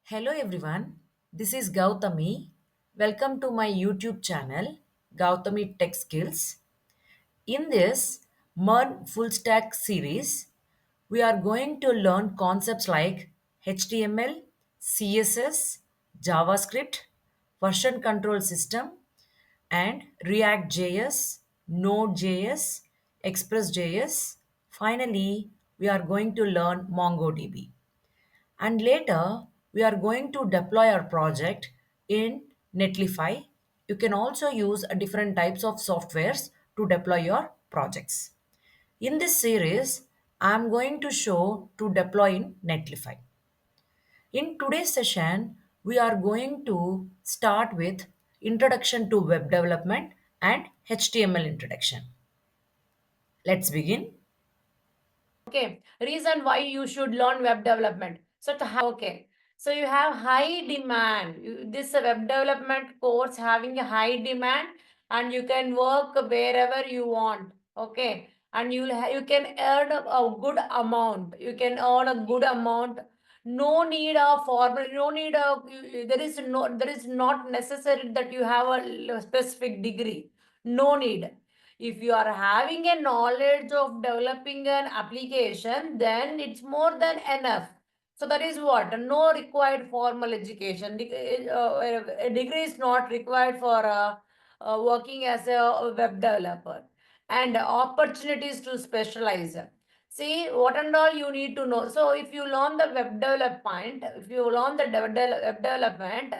Hello everyone, this is Gautami. Welcome to my YouTube channel, Gautami Tech Skills. In this MERN Full Stack series, we are going to learn concepts like HTML, CSS, JavaScript, version control system, and React.js, Node.js, Express.js. Finally, we are going to learn MongoDB. And later, we are going to deploy our project in Netlify. You can also use different types of softwares to deploy your projects. In this series, I am going to show to deploy in Netlify. In today's session, we are going to start with introduction to web development and HTML introduction. Let's begin. Okay, reason why you should learn web development. Okay, so you have high demand. This web development course having a high demand, and you can work wherever you want. Okay, and you can earn a good amount. You can earn a good amount. No need of formal. No need of there is not necessary that you have a specific degree. No need. If you are having a knowledge of developing an application, then it's more than enough. So that is what no required formal education. A degree is not required for working as a web developer, and opportunities to specialize. See what and all you need to know. So if you learn the web development, if you learn the web development,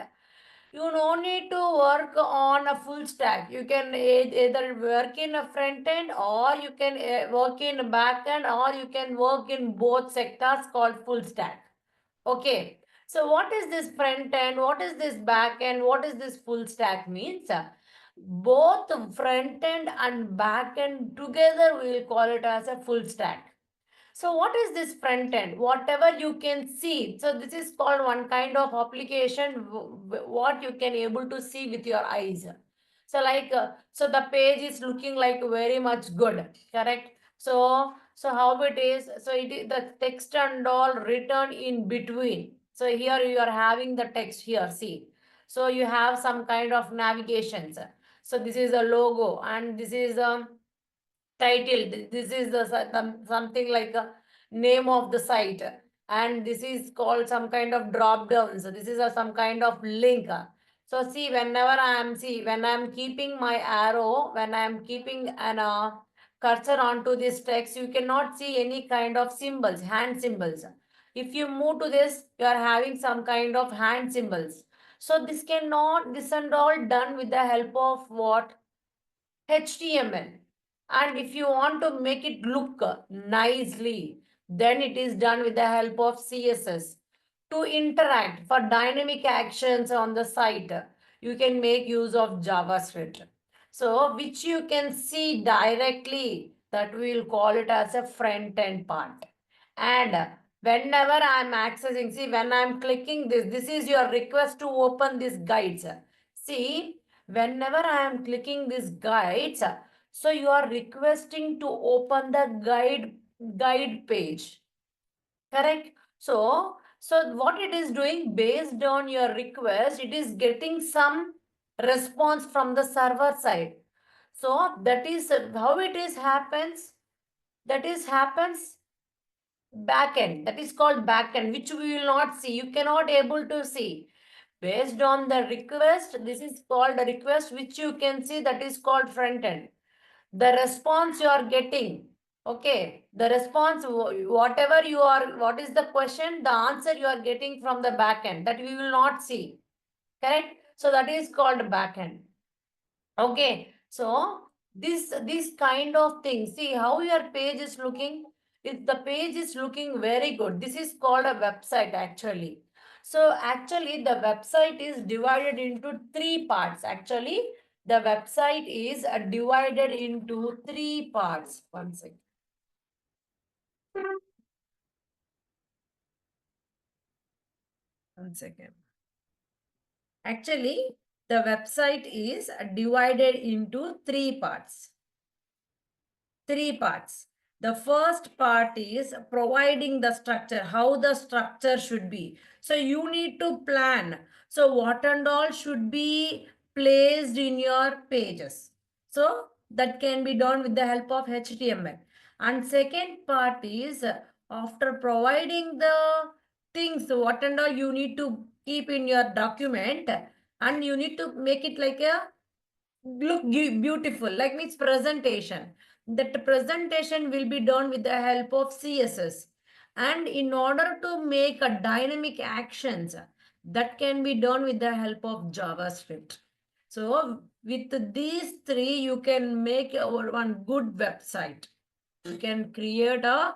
you no need to work on a full stack. You can either work in a front end, or you can work in back end, or you can work in both sectors called full stack. Okay. So what is this front end? What is this back end? What is this full stack means? Both front end and back end together, we will call it as a full stack. So what is this front end? Whatever you can see. So this is called one kind of application, what you can able to see with your eyes. So so the page is looking like very much good, correct? So how it is? So it is the text and all written in between. So here you are having the text here, see. So you have some kind of navigations. So this is a logo, and this is title. This is something like a name of the site, and this is called some kind of drop down. So this is some kind of link. So see, when I am keeping my arrow, when I am keeping an cursor onto this text, you cannot see any kind of symbols, hand symbols. If you move to this, you are having some kind of hand symbols. So this and all done with the help of what? HTML. And if you want to make it look nicely, then it is done with the help of CSS. To interact for dynamic actions on the site, you can make use of JavaScript. So, which you can see directly, that we will call it as a front end part. And whenever I am accessing, see, when I am clicking this is your request to open this guides. See, whenever I am clicking this guides, so you are requesting to open the guide page, correct? So what it is doing, based on your request, it is getting some response from the server side. So that is how it is happens. That is happens backend. That is called backend, which we will not see. You cannot able to see. Based on the request, this is called a request, which you can see, that is called front end. The response you are getting, okay, the response, whatever you are, what is the question, the answer you are getting from the back end, that we will not see, correct? So that is called back end. Okay, so this kind of thing, see how your page is looking. If the page is looking very good, this is called a website actually. So actually the website is divided into three parts. Actually, the website is divided into three parts. One second. One second. Actually, the website is divided into three parts. Three parts. The first part is providing the structure, how the structure should be. So you need to plan. So what and all should be placed in your pages. So that can be done with the help of HTML. And second part is after providing the things, what and all you need to keep in your document, and you need to make it like a look beautiful, like means presentation. That presentation will be done with the help of CSS. And in order to make a dynamic actions, that can be done with the help of JavaScript. So with these three, you can make one good website. You can create a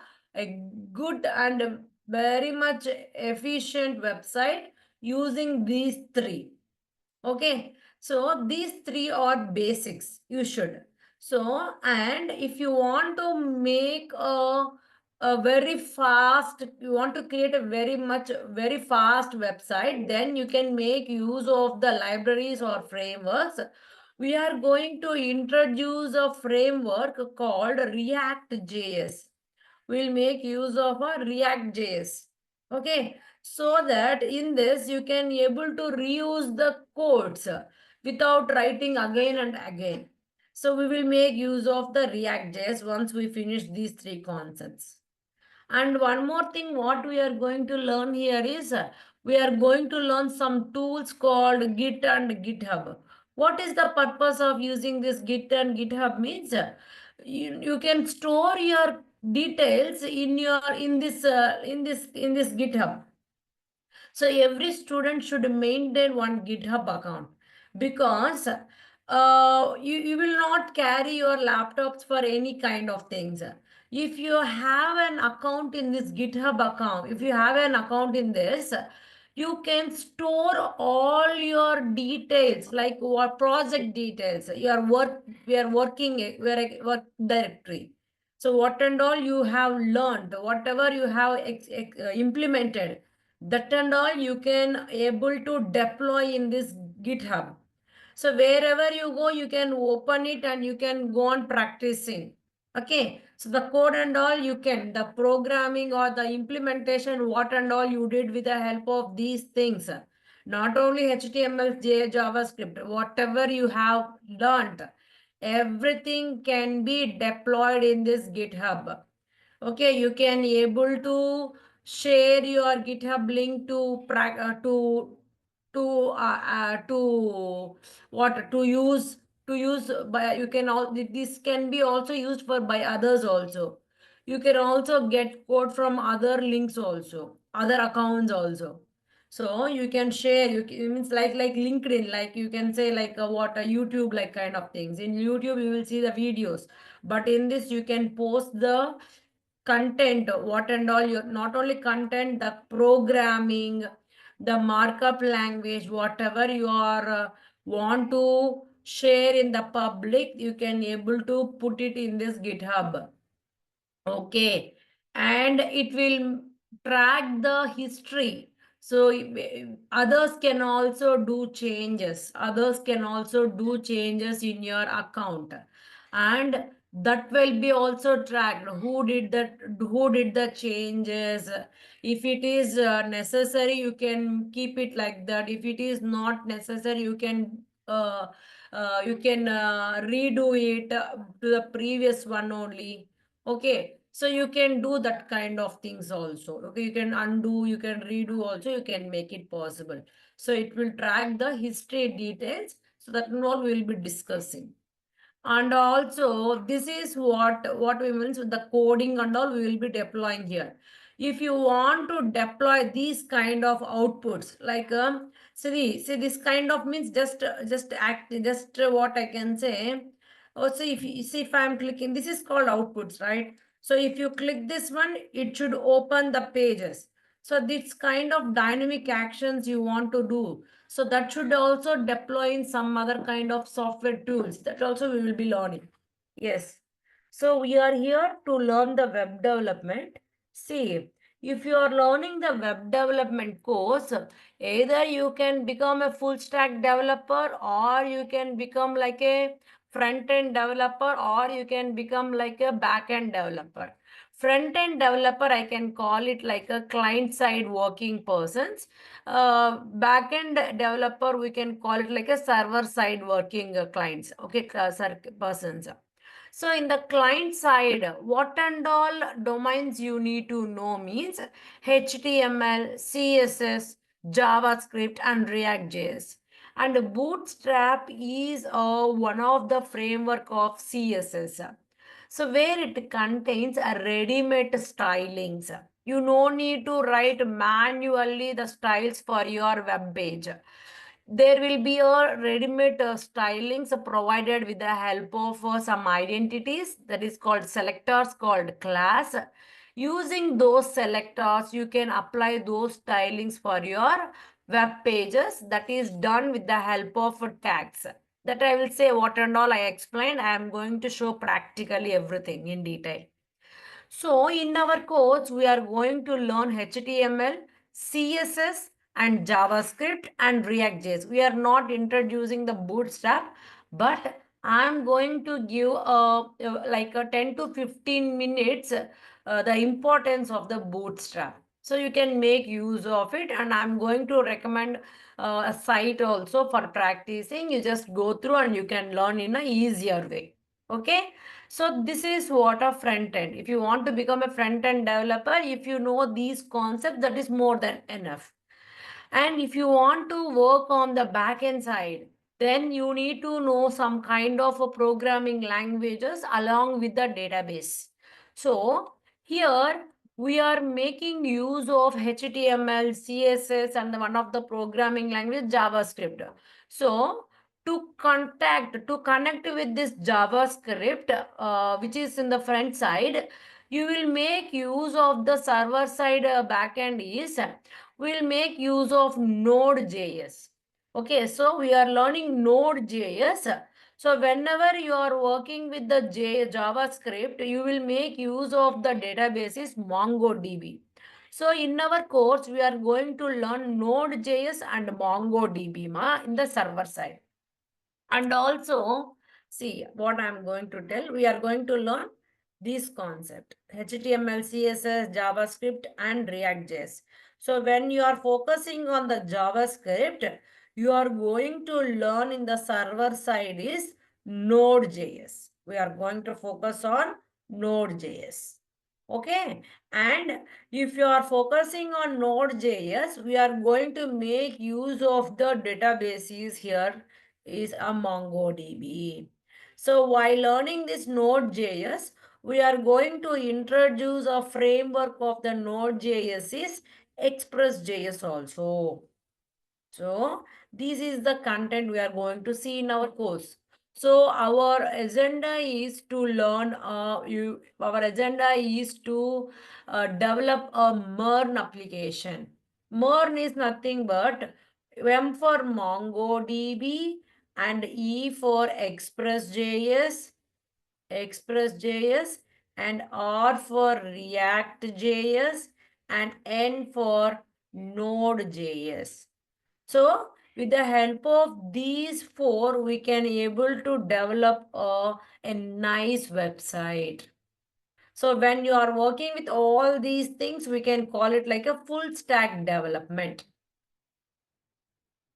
good and very much efficient website using these three. Okay, so these three are basics you should. So, and if you want to make a very fast, you want to create a very fast website, then you can make use of the libraries or frameworks. We are going to introduce a framework called React.js. We'll make use of a React.js. Okay, so that in this you can able to reuse the codes without writing again and again. So we will make use of the React.js once we finish these three concepts. And one more thing, what we are going to learn here is we are going to learn some tools called Git and GitHub. What is the purpose of using this Git and GitHub means you can store your details in your in this GitHub. So every student should maintain one GitHub account, because you will not carry your laptops for any kind of things. If you have an account in this GitHub account, if you have an account in this, you can store all your details, like what project details, your work, we are working, we are work directory. So what and all you have learned, whatever you have implemented, that and all you can able to deploy in this GitHub. So wherever you go, you can open it and you can go on practicing. Okay, so the code and all you can, the programming or the implementation, what and all you did with the help of these things. Not only HTML, JavaScript, whatever you have learned, everything can be deployed in this GitHub. Okay, you can able to share your GitHub link to what to use by, you can all, this can be also used for by others also. You can also get code from other links also, other accounts also. So you can share, it means like LinkedIn, like you can say like what a YouTube like kind of things. In YouTube you will see the videos, but in this you can post the content, what and all, you not only content, the programming, the markup language, whatever you are want to share in the public, you can able to put it in this GitHub. Okay, and it will track the history. So others can also do changes. Others can also do changes in your account, and that will be also tracked. Who did that? Who did the changes? If it is necessary, you can keep it like that. If it is not necessary, you can redo it to the previous one only. Okay, so you can do that kind of things also. Okay, you can undo, you can redo also, you can make it possible. So it will track the history details. So that all we will be discussing. And also this is what we means with the coding and all we will be deploying here. If you want to deploy these kind of outputs, like see this kind of means just what I can say. Also, if you see, if I'm clicking, this is called outputs, right? So if you click this one, it should open the pages. So this kind of dynamic actions you want to do, so that should also deploy in some other kind of software tools. That also we will be learning. Yes. So we are here to learn the web development. See, if you are learning the web development course, either you can become a full stack developer, or you can become like a front end developer, or you can become like a back end developer. Front-end developer, I can call it like a client-side working persons. Back-end developer, we can call it like a server-side working clients, okay, persons. So in the client side, what and all domains you need to know means HTML, CSS, JavaScript, and React.js. And Bootstrap is one of the framework of CSS. So where it contains a ready-made stylings. You no need to write manually the styles for your web page. There will be a ready-made stylings provided with the help of some identities that is called selectors called class. Using those selectors, you can apply those stylings for your web pages that is done with the help of tags. That I will say what and all I explained. I am going to show practically everything in detail. So in our course, we are going to learn HTML, CSS, and JavaScript and React.js. We are not introducing the Bootstrap, but I'm going to give like a 10 to 15 minutes the importance of the Bootstrap. So you can make use of it, and I'm going to recommend a site also for practicing. You just go through and you can learn in a easier way. Okay. So this is what a front end. If you want to become a front end developer, if you know these concepts, that is more than enough. And if you want to work on the backend side, then you need to know some kind of a programming languages along with the database. So here we are making use of HTML, CSS, and one of the programming language JavaScript. So to connect with this JavaScript, which is in the front side, you will make use of the server side backend is we'll make use of Node.js. Okay, so we are learning Node.js. So whenever you are working with the JavaScript, you will make use of the databases MongoDB. So in our course, we are going to learn Node.js and MongoDB in the server side. And also, see what I'm going to tell. We are going to learn this concept HTML, CSS, JavaScript, and React.js. So, when you are focusing on the JavaScript, you are going to learn in the server side is Node.js. We are going to focus on Node.js. Okay. And if you are focusing on Node.js, we are going to make use of the databases here is a MongoDB. So while learning this Node.js, we are going to introduce a framework of the Node.js is Express.js also. So this is the content we are going to see in our course. So our agenda is to learn, our agenda is to develop a MERN application. MERN is nothing but M for MongoDB and E for Express.js and R for React.js and N for Node.js. So with the help of these four, we can able to develop a nice website. So when you are working with all these things, we can call it like a full stack development.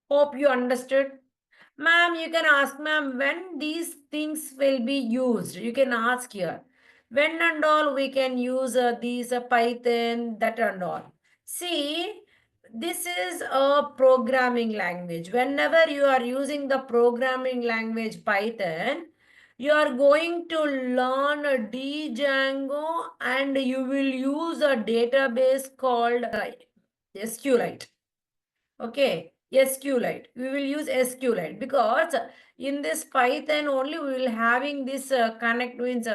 Hope you understood. Ma'am, you can ask, ma'am, when these things will be used. You can ask here. When and all we can use these Python, that and all. See, this is a programming language. Whenever you are using the programming language Python, you are going to learn a Django and you will use a database called SQLite. Okay, SQLite. We will use SQLite because in this Python only we will having this connect means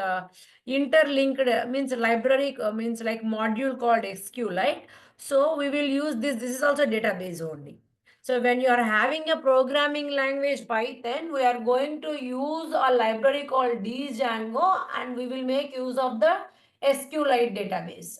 interlinked means library means like module called SQLite. So we will use this. This is also database only. So when you are having a programming language Python, we are going to use a library called Django and we will make use of the SQLite database.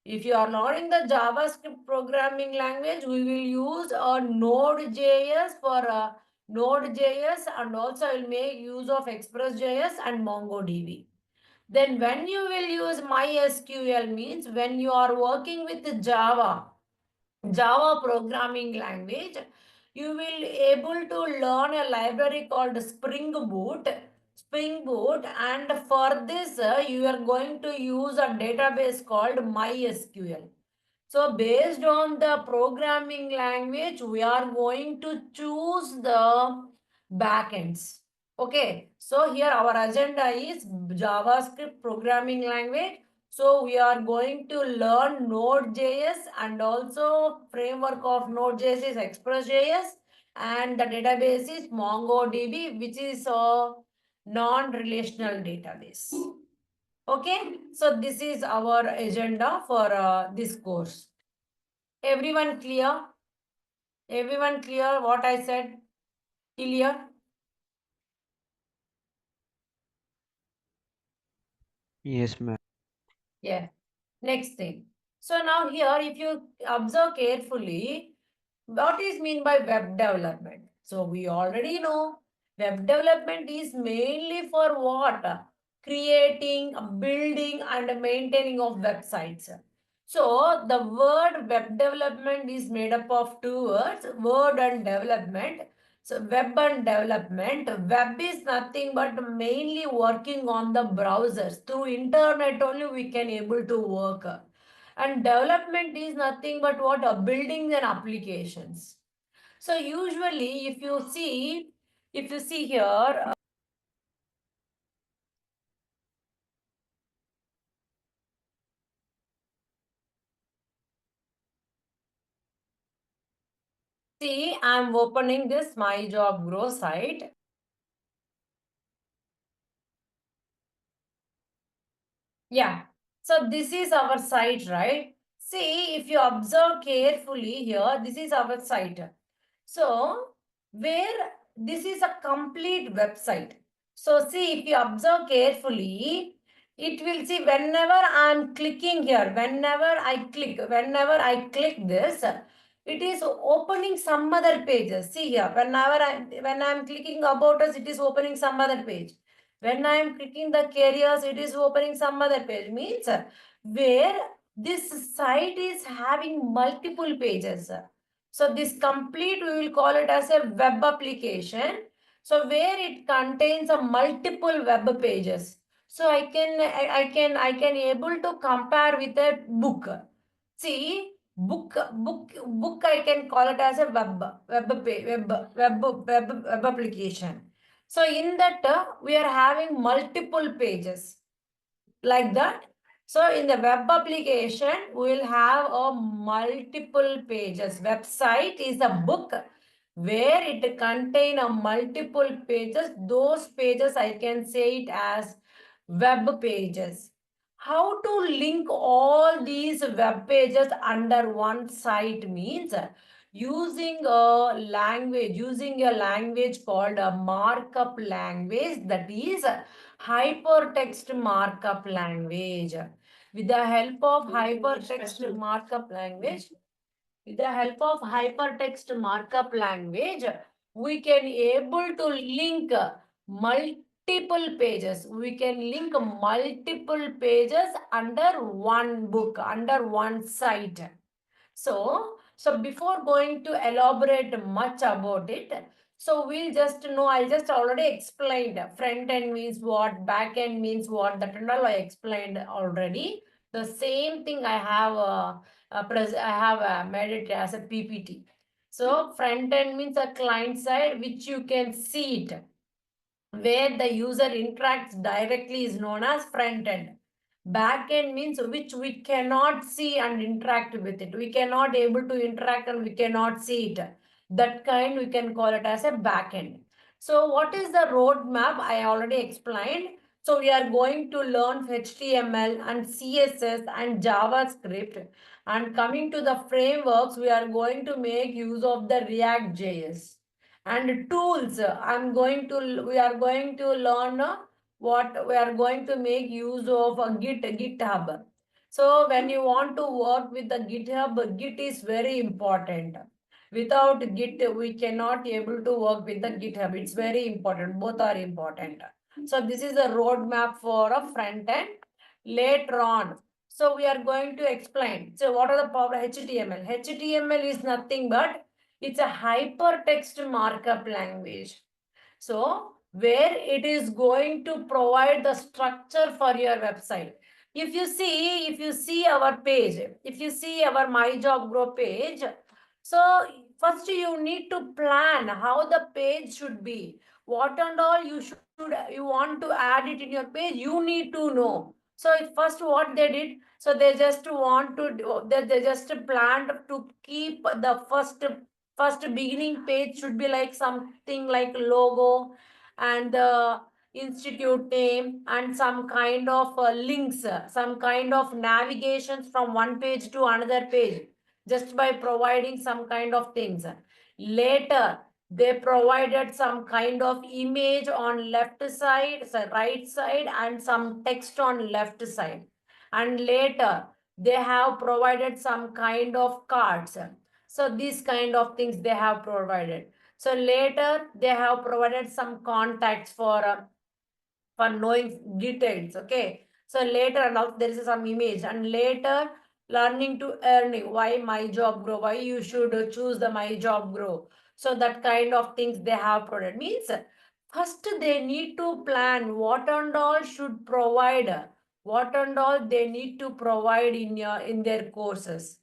If you are learning the JavaScript programming language, we will use a Node.js for Node.js and also I will make use of Express.js and MongoDB. Then when you will use MySQL means when you are working with Java programming language, you will able to learn a library called Spring Boot. Spring Boot, and for this you are going to use a database called MySQL. So based on the programming language, we are going to choose the backends. Okay, so here our agenda is JavaScript programming language. So we are going to learn Node.js, and also framework of Node.js is Express.js, and the database is MongoDB, which is a non-relational database. Okay, so this is our agenda for this course. Everyone clear? Everyone clear what I said? Clear? Yes, ma'am. Yeah. Next thing. So now here, if you observe carefully, what is mean by web development? So we already know web development is mainly for what? Creating, building, and maintaining of websites. So the word web development is made up of two words, word and development. So web and development. Web is nothing but mainly working on the browsers. Through internet only we can able to work. And development is nothing but what? Buildings and applications. So usually if you see here, see, I'm opening this My Job Grow site. Yeah. So this is our site, right? See, if you observe carefully here, this is our site. So, where this is a complete website. So, see, if you observe carefully, it will see whenever I'm clicking here, whenever I click this, it is opening some other pages. See here, when I'm clicking about us, it is opening some other page. When I am clicking the careers, it is opening some other page. Means where this site is having multiple pages. So this complete, we will call it as a web application. So where it contains a multiple web pages. So I can able to compare with a book. See, book I can call it as a web application. So in that we are having multiple pages like that. So in the web application, we will have a multiple pages. Website is a book where it contain a multiple pages. Those pages I can say it as web pages. How to link all these web pages under one site means using a language called a markup language, that is hypertext markup language. With the help of hypertext markup language, with the help of hypertext markup language, we can able to link multiple pages. We can link multiple pages under one book, under one site. So before going to elaborate much about it, so we'll just know, I just already explained front end means what, back end means what, that and all I explained already. The same thing I have made it as a PPT. So front end means a client side, which you can see it, where the user interacts directly, is known as front end. Back end means which we cannot see and interact with it. We cannot able to interact and we cannot see it. That kind we can call it as a back end. So what is the roadmap? I already explained. So we are going to learn HTML and CSS and JavaScript. And coming to the frameworks, we are going to make use of the React JS. And tools, we are going to learn what we are going to make use of a GitHub. So when you want to work with the GitHub, Git is very important. Without Git, we cannot able to work with the GitHub. It's very important. Both are important. So this is a roadmap for a front end later on. So we are going to explain. So what are the power HTML? HTML is nothing but it's a hypertext markup language. So where it is going to provide the structure for your website. If you see our page, if you see our My Job Grow page, so first you need to plan how the page should be. What and all you want to add it in your page, you need to know. So first what they did, so they just want to they just planned to keep the first beginning page should be like something like logo and the institute name and some kind of links, some kind of navigations from one page to another page just by providing some kind of things. Later they provided some kind of image on left side, so right side, and some text on left side. And later they have provided some kind of cards. So these kind of things they have provided. So later they have provided some contacts for knowing details. Okay. So later and also there is some image, and later learning to earning. Why My Job Grow? Why you should choose the My Job Grow? So that kind of things they have provided. Means first they need to plan what and all should provide, what and all they need to provide in their courses.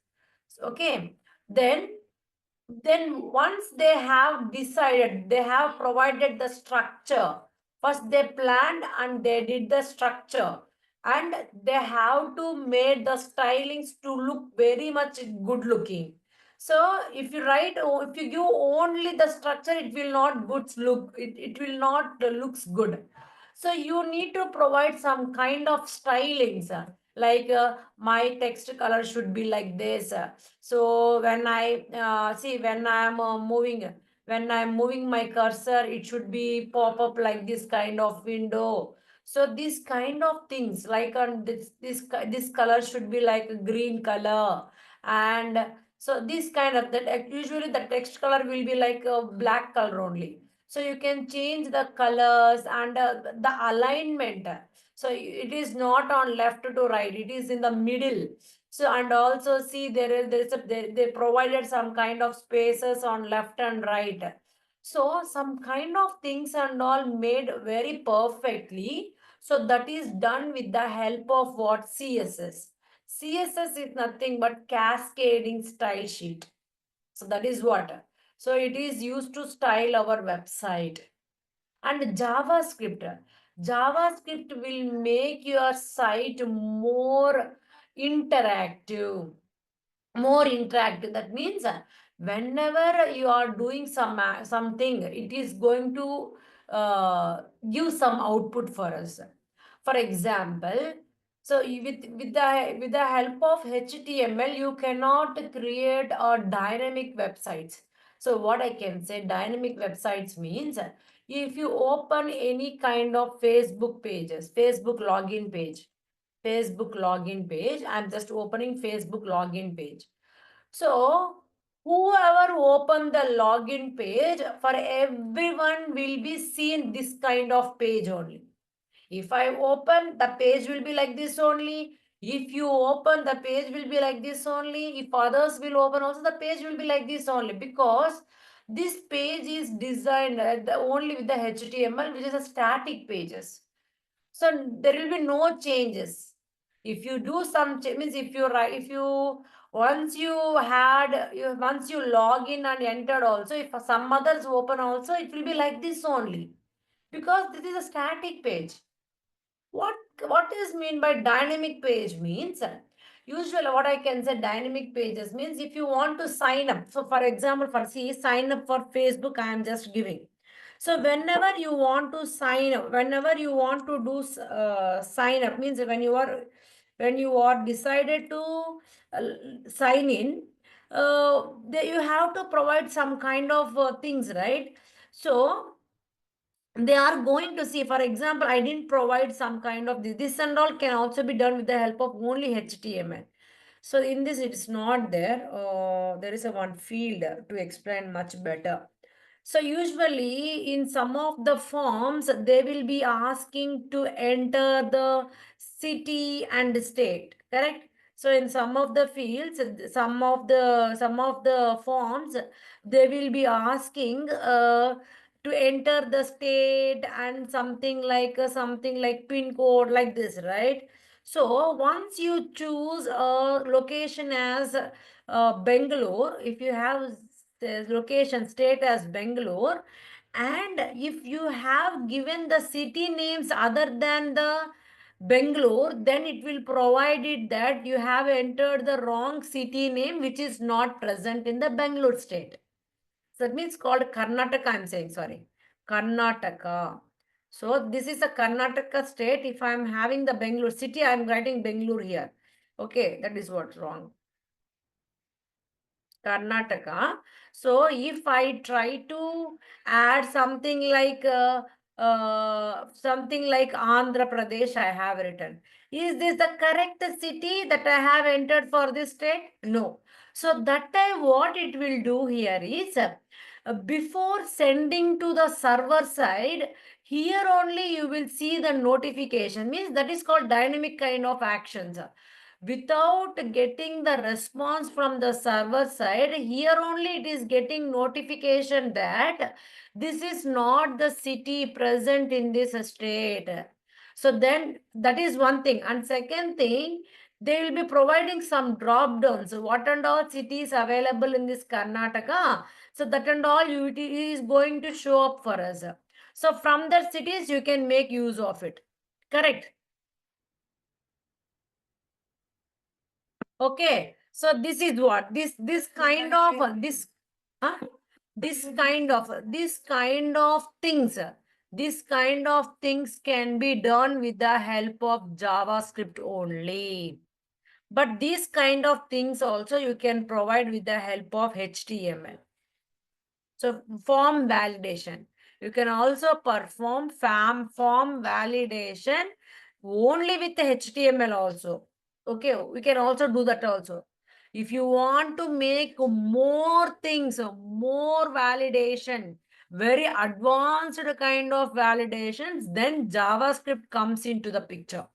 Okay. Then once they have decided, they have provided the structure. First they planned and they did the structure, and they have to make the stylings to look very much good looking. So if you write, if you give only the structure, it will not good look, it will not looks good. So you need to provide some kind of stylings, like my text color should be like this. So when I see when I am when I am moving my cursor, it should be pop up like this kind of window. So this kind of things like on this color should be like a green color. And so this kind of that usually the text color will be like a black color only. So you can change the colors and the alignment. So it is not on left to right, it is in the middle. So and also see they provided some kind of spaces on left and right. So some kind of things and all made very perfectly. So that is done with the help of what? CSS. CSS is nothing but cascading style sheet. So that is what. So it is used to style our website. And JavaScript. JavaScript will make your site more interactive. More interactive. That means whenever you are doing something, it is going to give some output for us. For example, so with the help of HTML, you cannot create a dynamic websites. So what I can say, dynamic websites means if you open any kind of Facebook pages, Facebook login page, Facebook login page. I'm just opening Facebook login page. So whoever open the login page, for everyone will be seen this kind of page only. If I open, the page will be like this only. If you open, the page will be like this only. If others will open also, the page will be like this only, because this page is designed only with the HTML, which is a static pages. So there will be no changes. If you do some means if you write, if you once you log in and entered also, if some others open also, it will be like this only, because this is a static page. What is mean by dynamic page means, usually what I can say, dynamic pages means if you want to sign up. So for example, for sign up for Facebook, I am just giving. So whenever you want to sign up, whenever you want to do sign up, means when you are decided to uh, sign in, you have to provide some kind of things, right? So they are going to see, for example, I didn't provide some kind of this and all can also be done with the help of only HTML. So in this, it's not there. There is a one field to explain much better. So usually in some of the forms, they will be asking to enter the city and state, correct? So in some of the fields, some of the forms, they will be asking to enter the state and something like pin code like this, right? So once you choose a location as Bangalore, if you have the location state as Bangalore, and if you have given the city names other than the Bangalore, then it will provide it that you have entered the wrong city name which is not present in the Bangalore state. So that means called Karnataka, I'm saying, sorry. Karnataka. So this is a Karnataka state. If I'm having the Bangalore city, I'm writing Bangalore here. Okay, that is what's wrong. Karnataka. So if I try to add something like Andhra Pradesh, I have written. Is this the correct city that I have entered for this state? No. So that time what it will do here is before sending to the server side, here only you will see the notification. Means that is called dynamic kind of actions. Without getting the response from the server side, here only it is getting notification that this is not the city present in this state. So then that is one thing. And second thing, they will be providing some drop downs. What and all cities available in this Karnataka? So that and all it is going to show up for us. So from the cities, you can make use of it. Correct. Okay, so this is what this kind of huh? This kind of things can be done with the help of JavaScript only. But these kind of things also you can provide with the help of HTML. So form validation. You can also perform form validation only with the HTML also. Okay, we can also do that also. If you want to make more things, more validation, very advanced kind of validations, then JavaScript comes into the picture.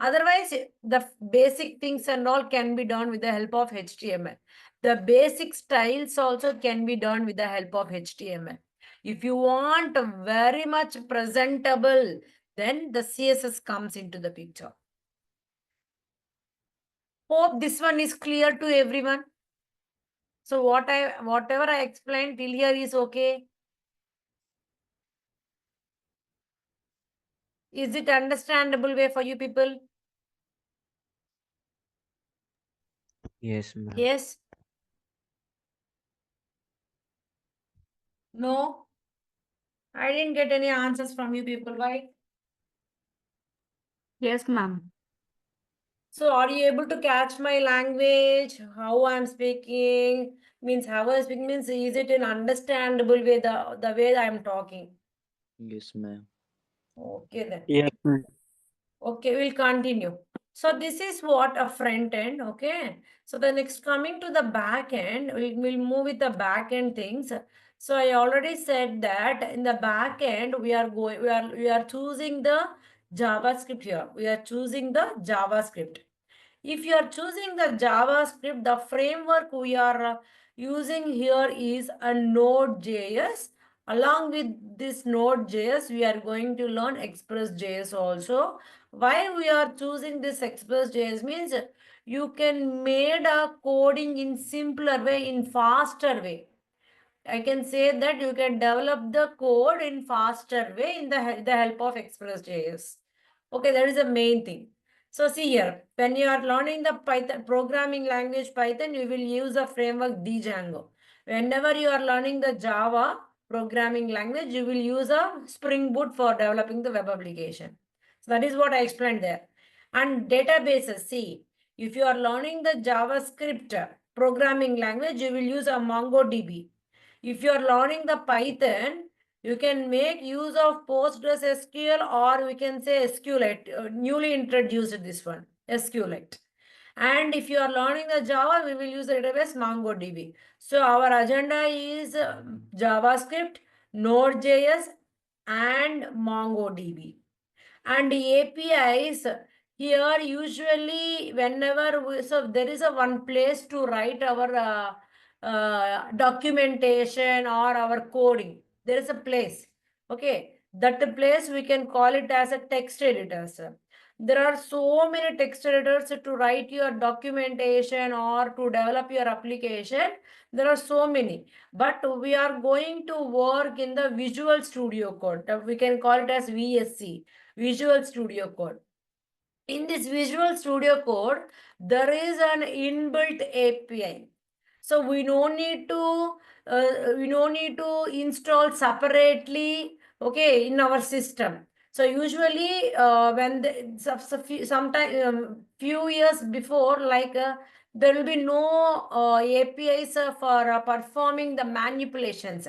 Otherwise, the basic things and all can be done with the help of HTML. The basic styles also can be done with the help of HTML. If you want very much presentable, then the CSS comes into the picture. Hope this one is clear to everyone. So whatever I explained till here is okay. Is it understandable way for you people? Yes, ma'am. Yes? No? I didn't get any answers from you people. Why? Yes, ma'am. So are you able to catch my language? How I'm speaking? Means how I speak means is it an understandable way the way I'm talking? Yes, ma'am. Okay then. Yes, ma'am. Okay, we'll continue. So this is what a front end, okay? So the next coming to the back end, we'll move with the back end things. So I already said that in the back end, we are choosing the JavaScript here. We are choosing the JavaScript. If you are choosing the JavaScript, the framework we are using here is a Node.js. Along with this Node.js, we are going to learn Express.js also. Why we are choosing this Express.js means you can make a coding in simpler way, in faster way. I can say that you can develop the code in faster way in the help of Express.js. Okay, that is the main thing. So see here, when you are learning the Python programming language Python, you will use the framework Django. Whenever you are learning the Java programming language, you will use a Spring Boot for developing the web application. So that is what I explained there. And databases, see, if you are learning the JavaScript programming language, you will use a MongoDB. If you are learning the Python, you can make use of PostgreSQL or we can say SQLite, newly introduced this one, SQLite. And if you are learning the Java, we will use the database MongoDB. So our agenda is JavaScript, Node.js, and MongoDB. And APIs here usually whenever so there is a one place to write our documentation or our coding. There is a place. Okay, that place we can call it as a text editor. There are so many text editors to write your documentation or to develop your application. There are so many, but we are going to work in the Visual Studio Code. We can call it as VSC, Visual Studio Code. In this Visual Studio Code, there is an inbuilt API. So we don't need to install separately, okay, in our system. So usually when sometime few years before, like there will be no APIs for performing the manipulations.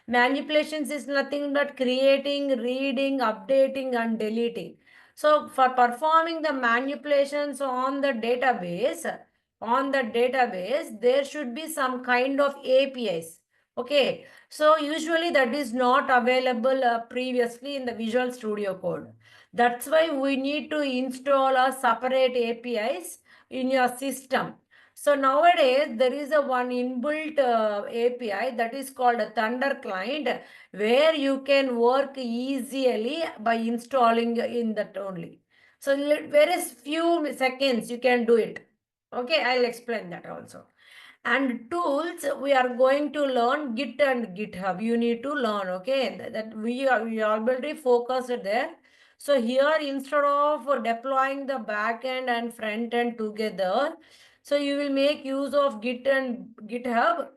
Manipulations is nothing but creating, reading, updating, and deleting. So for performing the manipulations on the database, there should be some kind of APIs. Okay, so usually that is not available previously in the Visual Studio Code. That's why we need to install a separate APIs in your system. So nowadays there is a one inbuilt API that is called a Thunder Client, where you can work easily by installing in that only. So whereas few seconds you can do it. Okay, I'll explain that also. And tools, we are going to learn Git and GitHub. You need to learn, okay? That we already focused there. So here, instead of deploying the backend and front end together, so you will make use of Git and GitHub.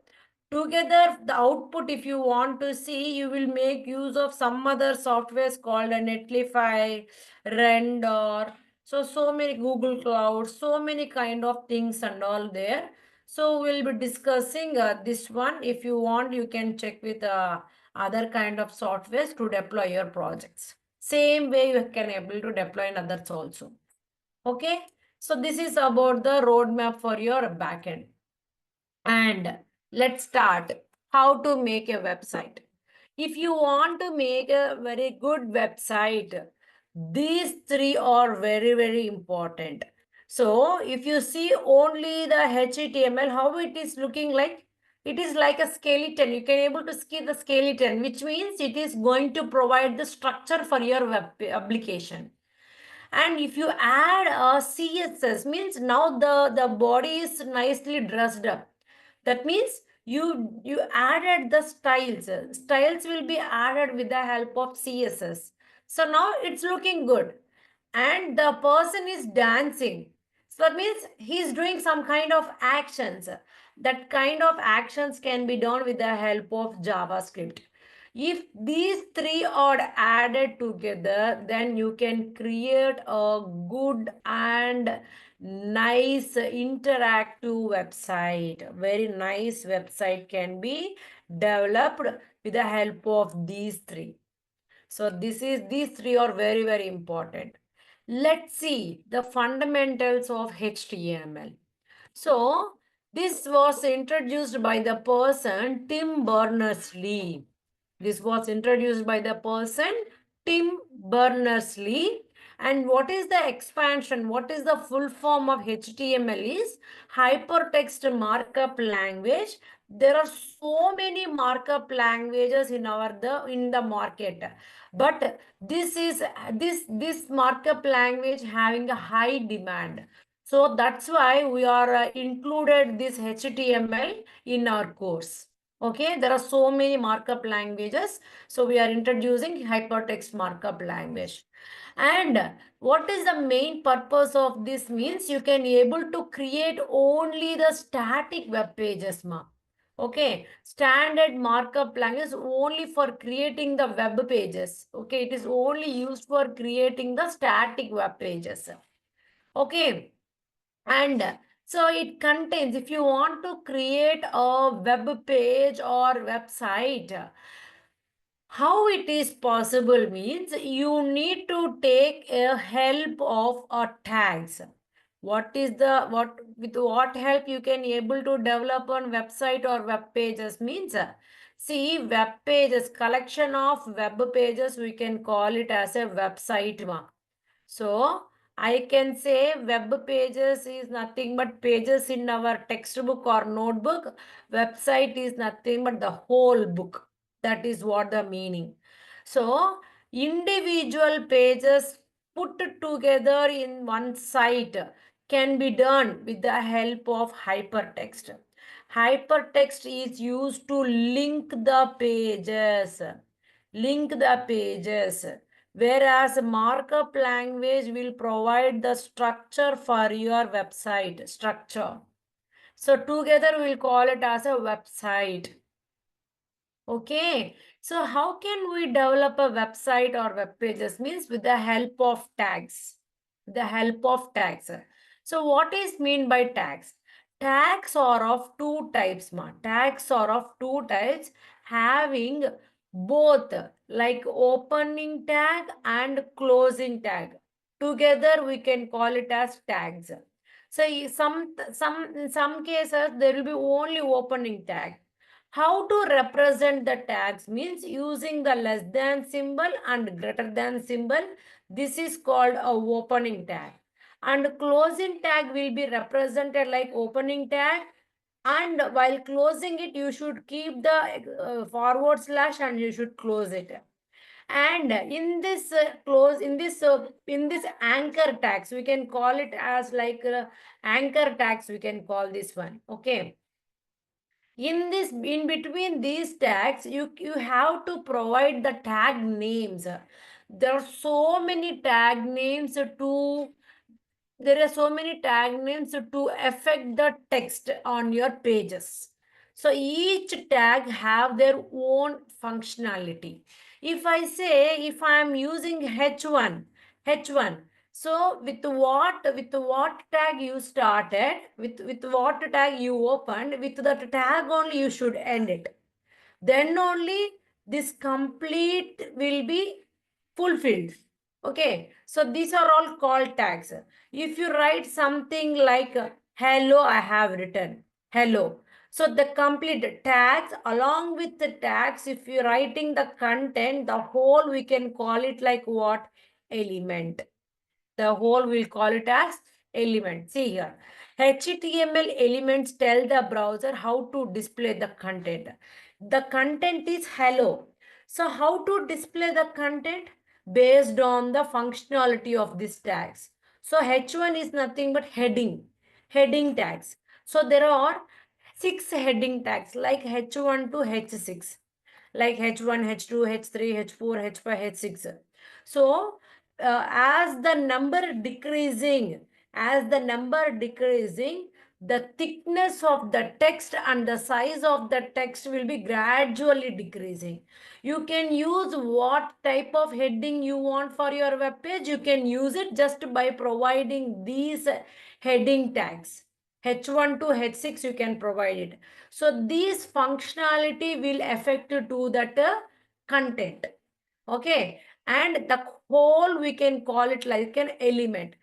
Together, the output, if you want to see, you will make use of some other softwares called a Netlify, Render, so many Google Cloud, so many kind of things and all there. So we'll be discussing this one. If you want, you can check with other kind of softwares to deploy your projects. Same way you can able to deploy in others also. Okay. So this is about the roadmap for your backend. And let's start how to make a website. If you want to make a very good website, these three are very, very important. So if you see only the HTML, how it is looking like? It is like a skeleton. You can able to see the skeleton, which means it is going to provide the structure for your web application. And if you add a CSS, means now the body is nicely dressed up. That means you added the styles. Styles will be added with the help of CSS. So now it's looking good. And the person is dancing. So that means he's doing some kind of actions. That kind of actions can be done with the help of JavaScript. If these three are added together, then you can create a good and nice interactive website. Very nice website can be developed with the help of these three. So these three are very, very important. Let's see the fundamentals of HTML. So this was introduced by the person Tim Berners-Lee. This was introduced by the person Tim Berners-Lee. And what is the expansion? What is the full form of HTML is hypertext markup language. There are so many markup languages in the market, but this markup language having a high demand. So that's why we are included this HTML in our course. Okay, there are so many markup languages. So we are introducing hypertext markup language. And what is the main purpose of this means you can able to create only the static web pages, ma. Okay, standard markup language only for creating the web pages. Okay, it is only used for creating the static web pages. Okay, and so it contains, if you want to create a web page or website, how it is possible means you need to take a help of tags. With what help you can able to develop on website or web pages means, see, web pages, collection of web pages, we can call it as a website. So I can say web pages is nothing but pages in our textbook or notebook. Website is nothing but the whole book. That is what the meaning. So individual pages put together in one site can be done with the help of hypertext. Hypertext is used to link the pages. Link the pages. Whereas markup language will provide the structure for your website structure. So together we'll call it as a website. Okay, so how can we develop a website or web pages? Means with the help of tags. The help of tags. So what is mean by tags? Tags are of two types. Tags are of two types, having both like opening tag and closing tag. Together we can call it as tags. So in some cases there will be only opening tag. How to represent the tags means using the less than symbol and greater than symbol. This is called a opening tag. And closing tag will be represented like opening tag. And while closing it, you should keep the forward slash and you should close it. And in this in this anchor tags, we can call it as like anchor tags. We can call this one. Okay, in between these tags you have to provide the tag names. There are so many tag names to there are so many tag names to affect the text on your pages. So each tag have their own functionality. If I say, if I am using h1, so with what tag you started, with what tag you opened, with that tag only you should end it. Then only this complete will be fulfilled. Okay, so these are all called tags. If you write something like hello, I have written hello. So the complete tags, along with the tags, if you're writing the content, the whole we can call it like what? Element. The whole we'll call it as element. See here, HTML elements tell the browser how to display the content. The content is hello. So how to display the content? Based on the functionality of these tags. So H1 is nothing but heading tags. So there are 6 heading tags like H1 to H6, like H1, H2, H3, H4, H5, H6. So as the number decreasing, the thickness of the text and the size of the text will be gradually decreasing. You can use what type of heading you want for your web page. You can use it just by providing these heading tags. H1 to H6 you can provide it. So these functionality will affect to that content. Okay, and the whole we can call it like an element.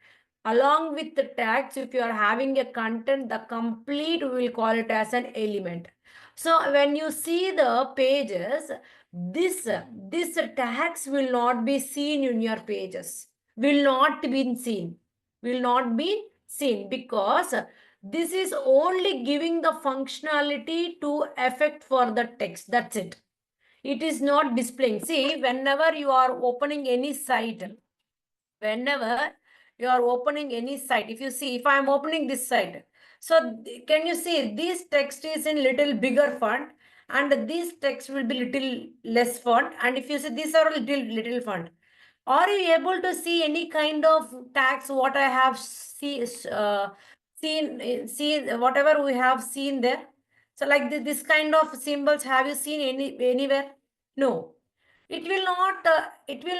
Along with the tags, if you are having a content, the complete we will call it as an element. So when you see the pages, this tags will not be seen in your pages. Will not be seen. Will not be seen because this is only giving the functionality to affect for the text. That's it. It is not displaying. See, whenever you are opening any site, whenever you are opening any site, if you see, if I am opening this site, so can you see this text is in little bigger font and this text will be little less font, and if you see these are little font. Are you able to see any kind of tags what I have seen whatever we have seen there? So like this kind of symbols, have you seen anywhere? No. It will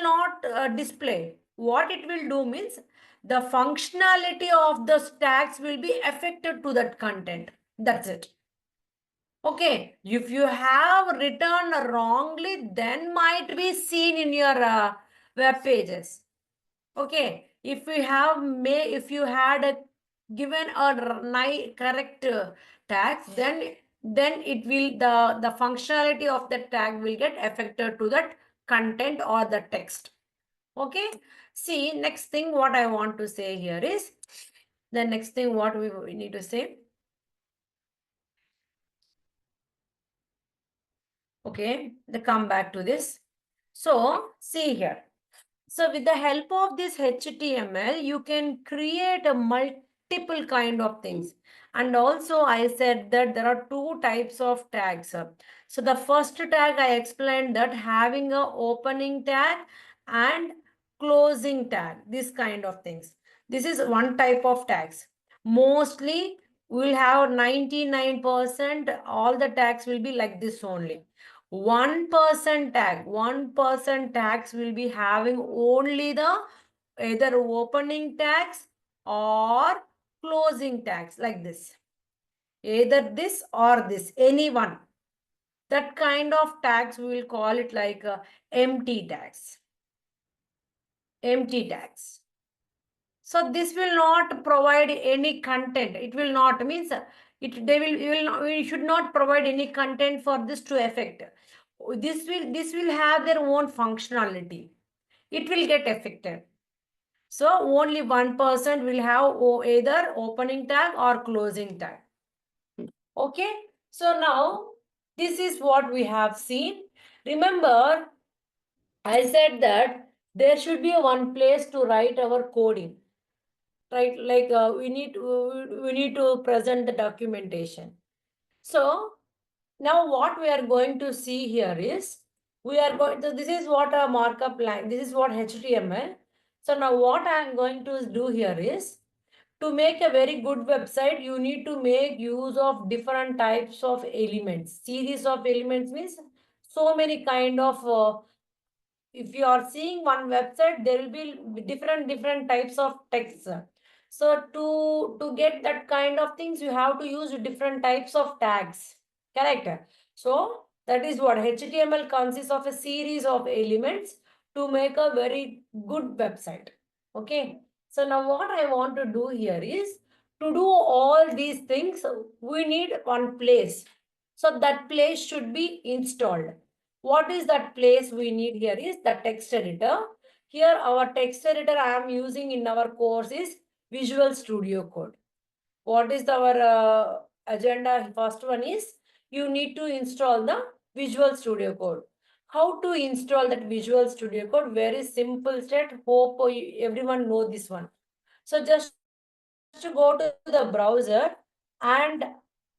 not display. What it will do means the functionality of the tags will be affected to that content. That's it. Okay, if you have written wrongly, then might be seen in your web pages. Okay, if you had a given a correct tags, then it will the functionality of the tag will get affected to that content or the text. Okay. See, next thing what I want to say here is the next thing what we need to say. Okay, come back to this. So see here. So with the help of this HTML, you can create a multiple kind of things. And also I said that there are two types of tags. So the first tag I explained that having a opening tag and closing tag, this kind of things. This is one type of tags. Mostly we'll have 99% all the tags will be like this only. 1% tag, 1% tags will be having only the either opening tags or closing tags like this. Either this or this, any one. That kind of tags we will call it like empty tags. Empty tags. So this will not provide any content. It will not means we should not provide any content for this to affect. This will have their own functionality. It will get affected. So only 1% will have either opening tag or closing tag. Okay. So now this is what we have seen. Remember, I said that there should be one place to write our coding. Right, like we need to present the documentation. So now what we are going to see here is we are going to, this is what a markup line, this is what HTML. So now what I am going to do here is to make a very good website, you need to make use of different types of elements. Series of elements means so many kind of if you are seeing one website, there will be different types of text. So to get that kind of things, you have to use different types of tags. Correct? So that is what HTML consists of a series of elements to make a very good website. Okay. So now what I want to do here is to do all these things, we need one place. So that place should be installed. What is that place we need here is the text editor. Here our text editor I am using in our course is Visual Studio Code. What is our agenda? First one is you need to install the Visual Studio Code. How to install that Visual Studio Code? Very simple step. Hope everyone know this one. So just to go to the browser and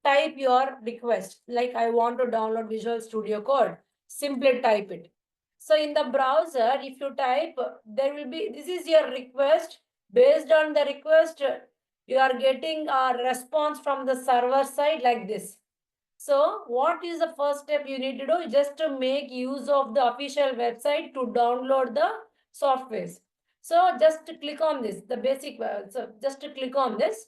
type your request. Like I want to download Visual Studio Code. Simply type it. So in the browser, if you type, there will be, this is your request. Based on the request, you are getting a response from the server side like this. So what is the first step you need to do? Just to make use of the official website to download the softwares. So just to click on this, the basic, so just to click on this,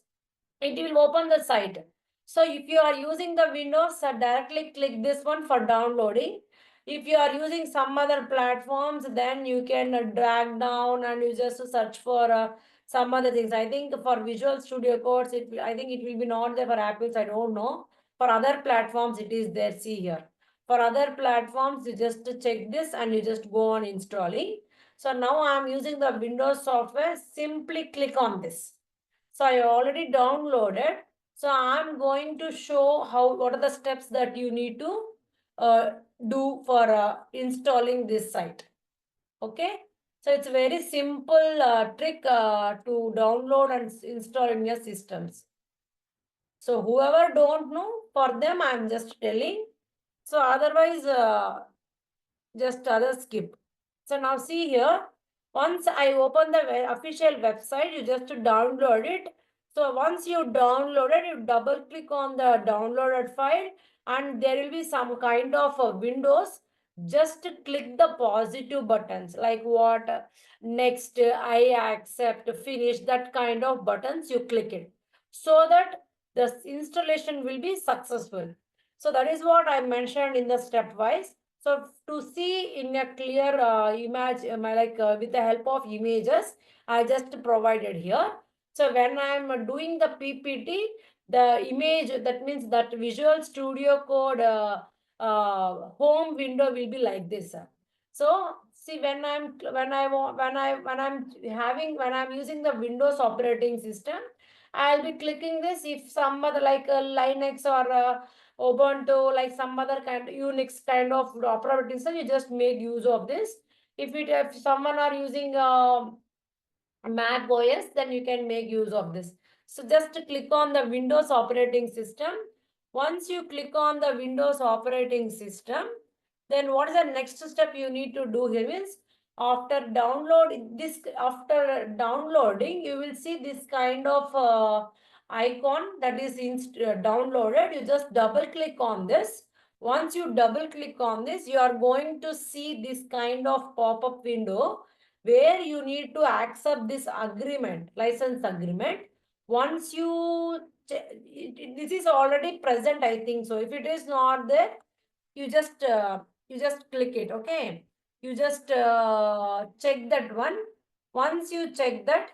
it will open the site. So if you are using the Windows, directly click this one for downloading. If you are using some other platforms, then you can drag down and you just search for some other things. I think for Visual Studio Codes, I think it will be not there for Apples. I don't know. For other platforms, it is there. See here. For other platforms, you just check this and you just go on installing. So now I am using the Windows software. Simply click on this. So I already downloaded. So I'm going to show what are the steps that you need to do for installing this site. Okay. So it's a very simple trick to download and install in your systems. So whoever don't know, for them I'm just telling. So otherwise, just others skip. So now see here, once I open the official website, you just download it. So once you download it, you double click on the downloaded file and there will be some kind of windows. Just click the positive buttons like what, next, I accept, finish, that kind of buttons, you click it so that the installation will be successful. So that is what I mentioned in the stepwise. So to see in a clear image, with the help of images, I just provided here. So when I'm doing the PPT, the image, that means that Visual Studio Code home window will be like this. So see, when I'm using the Windows operating system, I'll be clicking this. If some other like Linux or Ubuntu, like some other kind Unix kind of operating system, you just make use of this. If someone are using Mac OS, then you can make use of this. So just click on the Windows operating system. Once you click on the Windows operating system, then what is the next step you need to do here is after downloading, you will see this kind of icon that is downloaded. You just double click on this. Once you double click on this, you are going to see this kind of pop-up window where you need to accept this agreement, license agreement. Once you, this is already present, I think so. If it is not there, you just click it, okay? You just check that one. Once you check that,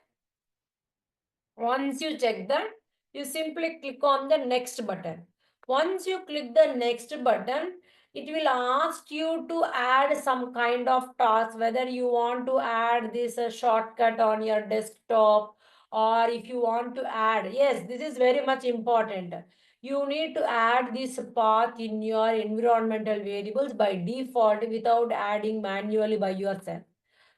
you simply click on the next button. Once you click the next button, it will ask you to add some kind of task, whether you want to add this shortcut on your desktop, or if you want to add, yes, this is very much important. You need to add this path in your environmental variables by default without adding manually by yourself.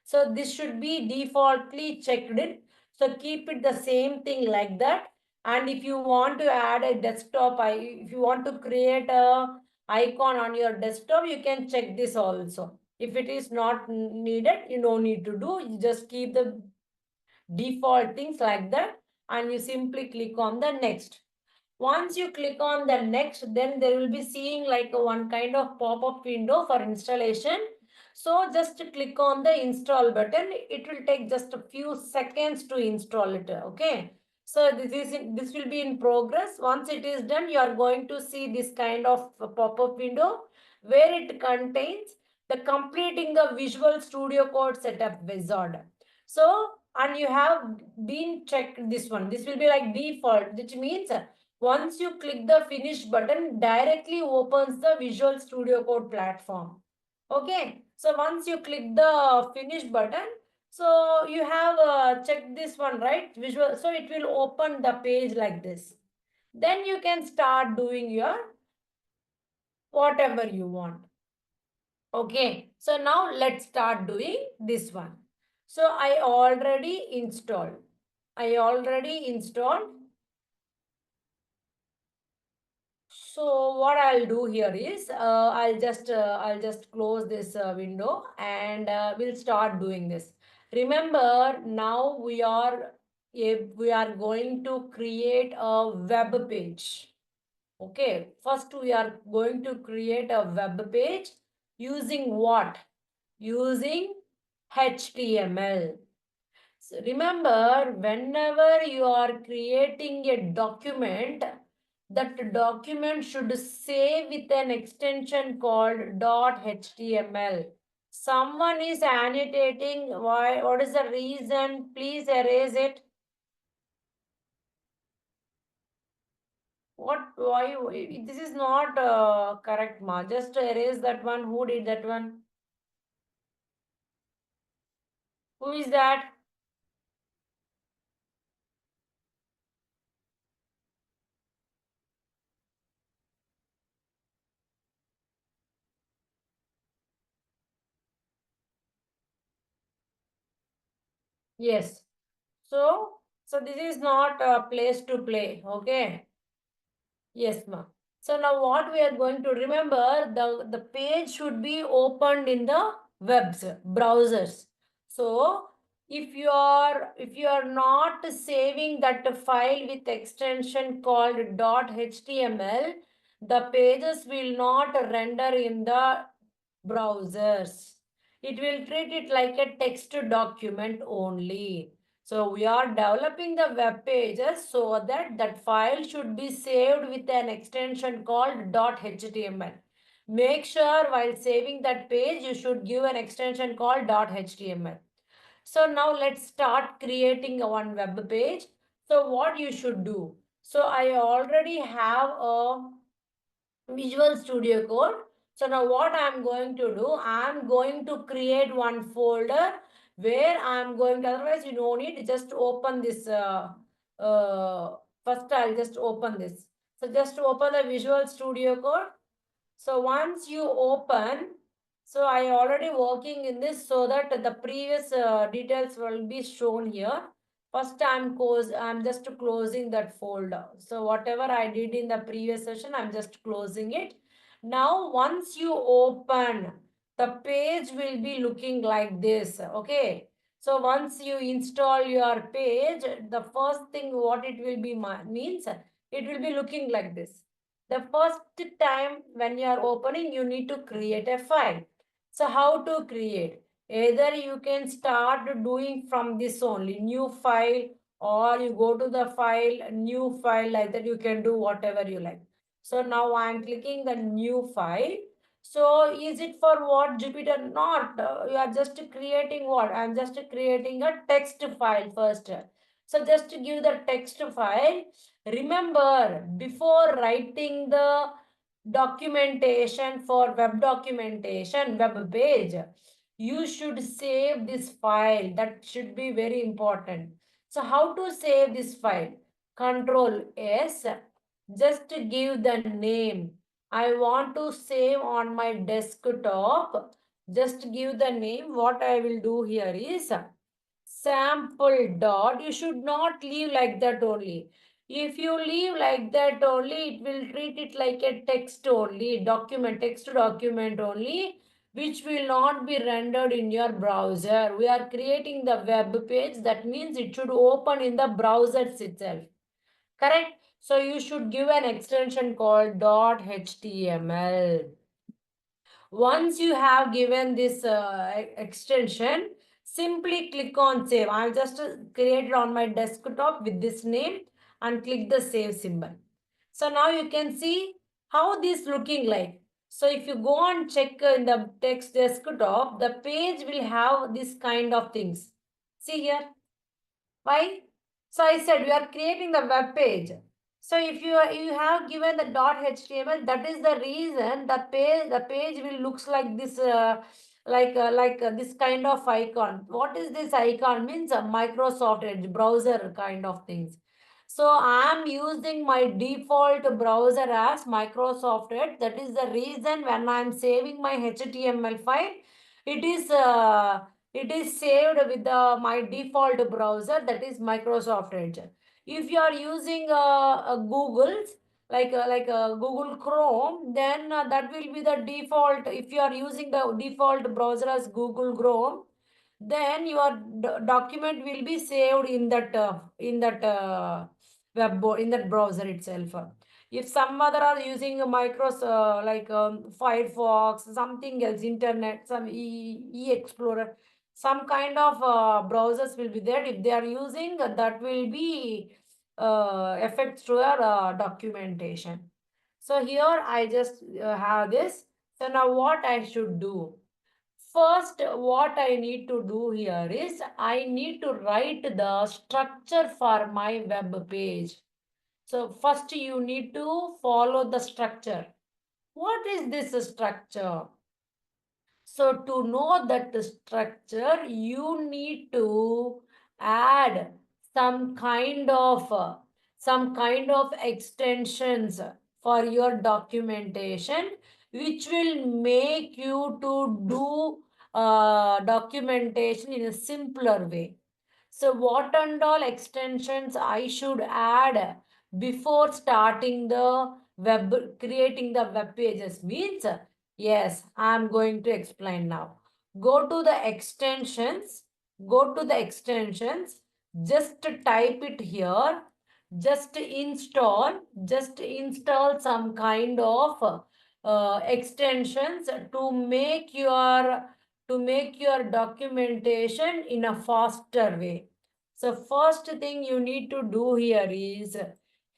So this should be defaultly checked in. So keep it the same thing like that. And if you want to add a desktop, if you want to create a icon on your desktop, you can check this also. If it is not needed, you don't need to do. You just keep the default things like that. And you simply click on the next. Once you click on the next, then there will be seeing like a one kind of pop-up window for installation. So just click on the install button. It will take just a few seconds to install it. Okay. So this will be in progress. Once it is done, you are going to see this kind of pop-up window where it contains the completing the Visual Studio Code setup wizard. So, and you have been checked this one. This will be like default, which means once you click the finish button, directly opens the Visual Studio Code platform. Okay. So once you click the finish button, so you have checked this one, right? Visual. So it will open the page like this. Then you can start doing your whatever you want. Okay. So now let's start doing this one. So I already installed. So what I'll do here is I'll just close this window and we'll start doing this. Remember, now we are going to create a web page. Okay, first we are going to create a web page using what? Using HTML. So remember, whenever you are creating a document, that document should save with an extension called .html. Someone is annotating. Why? What is the reason? Please erase it. What? Why? This is not correct, ma. Just erase that one. Who did that one? Who is that? Yes. So this is not a place to play. Okay. Yes, ma'am. So now what we are going to remember, the page should be opened in the webs, browsers. So if you are not saving that file with extension called .html, the pages will not render in the browsers. It will treat it like a text document only. So we are developing the web pages so that that file should be saved with an extension called .html. Make sure while saving that page, you should give an extension called .html. So now let's start creating one web page. So what you should do? So I already have a Visual Studio Code. So now what I'm going to do, I'm going to create one folder where I'm going to, otherwise you don't need, just open this, first I'll just open this. So just open the Visual Studio Code. So once you open, so I already working in this so that the previous details will be shown here. First I'm just closing that folder. So whatever I did in the previous session, I'm just closing it. Now once you open, the page will be looking like this. Okay. So once you install your page, the first thing what it will be means, it will be looking like this. The first time when you are opening, you need to create a file. So how to create? Either you can start doing from this only, new file, or you go to the file, new file, like that you can do whatever you like. So now I am clicking the new file. So is it for what, Jupyter? Not. You are just creating what? I am just creating a text file first. So just to give the text file. Remember, before writing the documentation for web documentation, web page, you should save this file. That should be very important. So how to save this file? Control S, just give the name. I want to save on my desktop. Just give the name. What I will do here is sample dot. You should not leave like that only. If you leave like that only, it will treat it like a text only, document, text document only, which will not be rendered in your browser. We are creating the web page. That means it should open in the browser itself. Correct? So you should give an extension called .html. Once you have given this extension, simply click on save. I'll just create it on my desktop with this name and click the save symbol. So now you can see how this looking like. So if you go and check in the text desktop, the page will have this kind of things. See here. Why? So I said we are creating the web page. So if you have given the .html, that is the reason the page will looks like this, this kind of icon. What is this icon? Means a Microsoft Edge browser kind of things. So I am using my default browser as Microsoft Edge. That is the reason when I am saving my HTML file, it is saved with my default browser, that is Microsoft Edge. If you are using Google's, Google Chrome, then that will be the default. If you are using the default browser as Google Chrome, then your document will be saved in that in that browser itself. If some other are using a Microsoft Firefox, something else, internet, some Explorer, some kind of browsers will be there. If they are using, that will be affect to your documentation. So here I just have this. So now what I should do? First, what I need to do here is I need to write the structure for my web page. So first you need to follow the structure. What is this structure? So to know that structure, you need to add some kind of extensions for your documentation, which will make you to do documentation in a simpler way. So what and all extensions I should add before starting the creating the web pages means, yes, I'm going to explain now. Go to the extensions, just type it here, just install some kind of extensions to make your documentation in a faster way. So first thing you need to do here is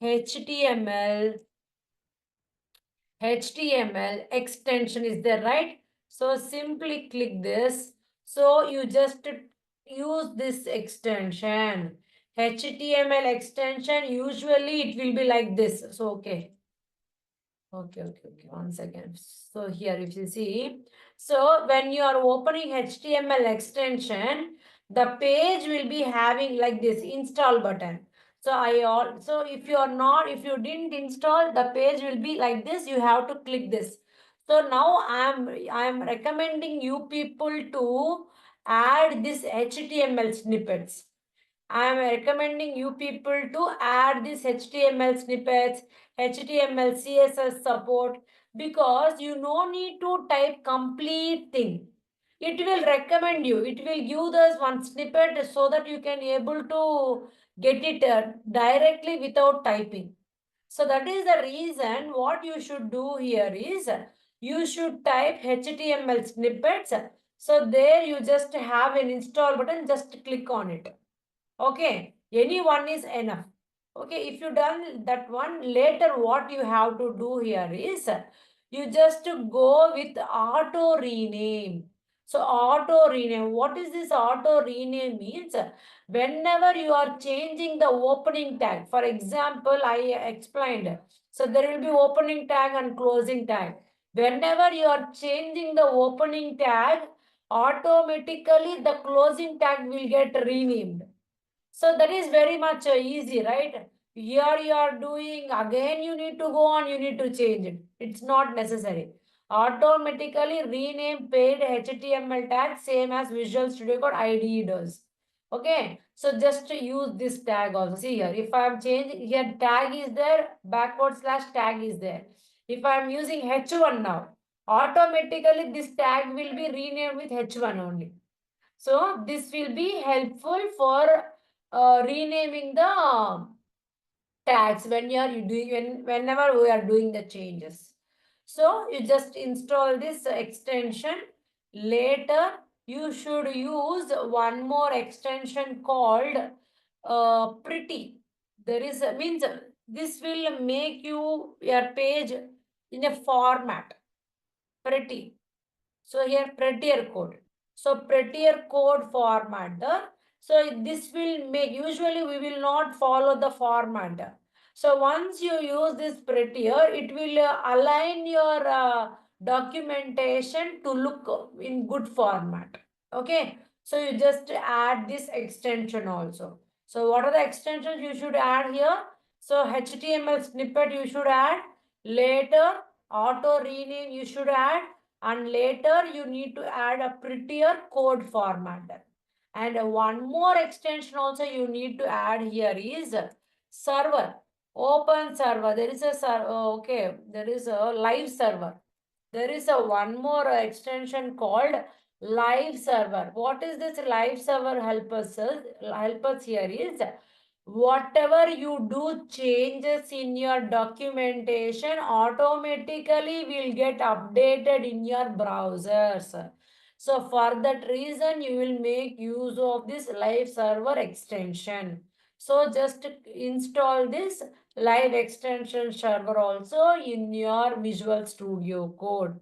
HTML extension is there, right? So simply click this. So you just use this extension HTML extension, usually it will be like this. So, okay. Okay. 1 second. So here, if you see, so when you are opening HTML extension, the page will be having like this install button. So if you didn't install, the page will be like this. You have to click this. So now I am recommending you people to add this HTML snippets. I am recommending you people to add this HTML snippets, HTML, CSS support, because you no need to type complete thing. It will recommend you. It will give us one snippet so that you can able to get it directly without typing. So that is the reason what you should do here is you should type HTML snippets. So there you just have an install button, just click on it. Okay, any one is enough. Okay, if you done that one, later what you have to do here is you just go with auto rename. So auto rename, what is this auto rename means? Whenever you are changing the opening tag, for example, I explained. So there will be opening tag and closing tag. Whenever you are changing the opening tag, automatically the closing tag will get renamed. So that is very much easy, right? Here you are doing, again you need to go on, you need to change it. It's not necessary. Automatically rename paid HTML tag same as Visual Studio Code IDE does. Okay, so just to use this tag also. See here, if I am changing, here tag is there, backward slash tag is there. If I am using H1 now, automatically this tag will be renamed with H1 only. So this will be helpful for renaming the tags when you are doing whenever we are doing the changes. So you just install this extension. Later you should use one more extension called Pretty. There is a means this will make your page in a format. Pretty. So here prettier code. So prettier code format. So this will make, usually we will not follow the format. So once you use this prettier, it will align your documentation to look in good format. Okay. So you just add this extension also. So what are the extensions you should add here? So HTML snippet you should add. Later auto rename you should add, and later you need to add a prettier code format. And one more extension also you need to add here is server, open server. There is a okay, there is a live server. There is a one more extension called live server. What is this live server? Help us here is whatever you do changes in your documentation automatically will get updated in your browsers. So for that reason you will make use of this live server extension. So just install this live extension server also in your Visual Studio Code.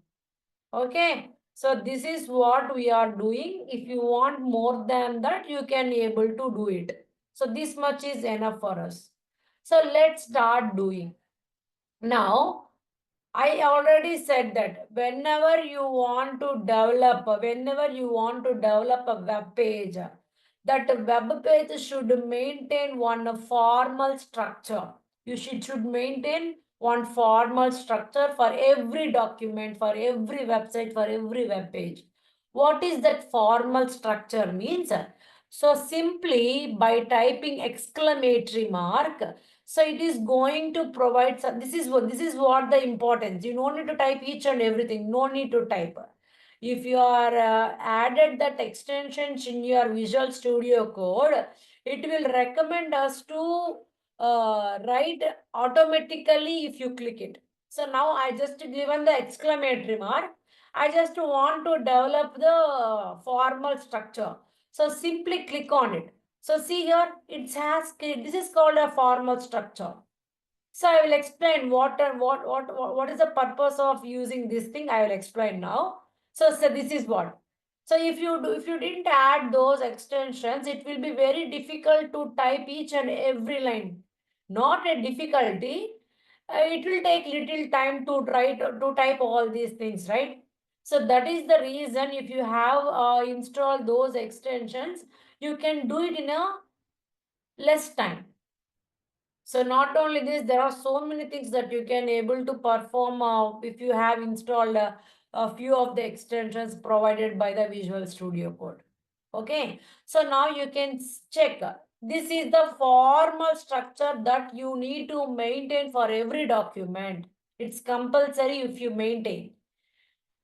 Okay, so this is what we are doing. If you want more than that, you can able to do it. So this much is enough for us. So let's start doing. Now, I already said that whenever you want to develop a web page, that web page should maintain one formal structure. You should maintain one formal structure for every document, for every website, for every web page. What is that formal structure means? So simply by typing exclamatory mark, so it is going to provide some, this is what the importance. You don't need to type each and everything. No need to type. If you are added that extensions in your Visual Studio Code, it will recommend us to write automatically if you click it. So now I just given the exclamatory mark. I just want to develop the formal structure. So simply click on it. So see here, it has, this is called a formal structure. So I will explain what is the purpose of using this thing. I will explain now. So this is what. So if you didn't add those extensions, it will be very difficult to type each and every line. Not a difficulty. It will take little time to type all these things, right? So that is the reason if you have installed those extensions, you can do it in a less time. So not only this, there are so many things that you can able to perform if you have installed a few of the extensions provided by the Visual Studio Code. Okay, so now you can check. This is the formal structure that you need to maintain for every document. It's compulsory if you maintain.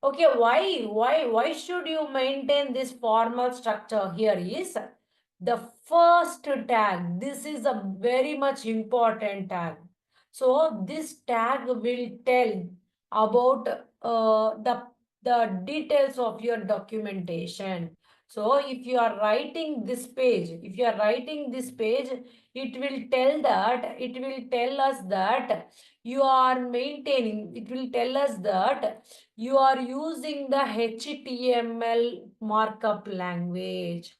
Okay, why should you maintain this formal structure? Here is the first tag. This is a very much important tag. So this tag will tell about the details of your documentation. So if you are writing this page, it will tell us that you are maintaining, it will tell us that you are using the HTML markup language.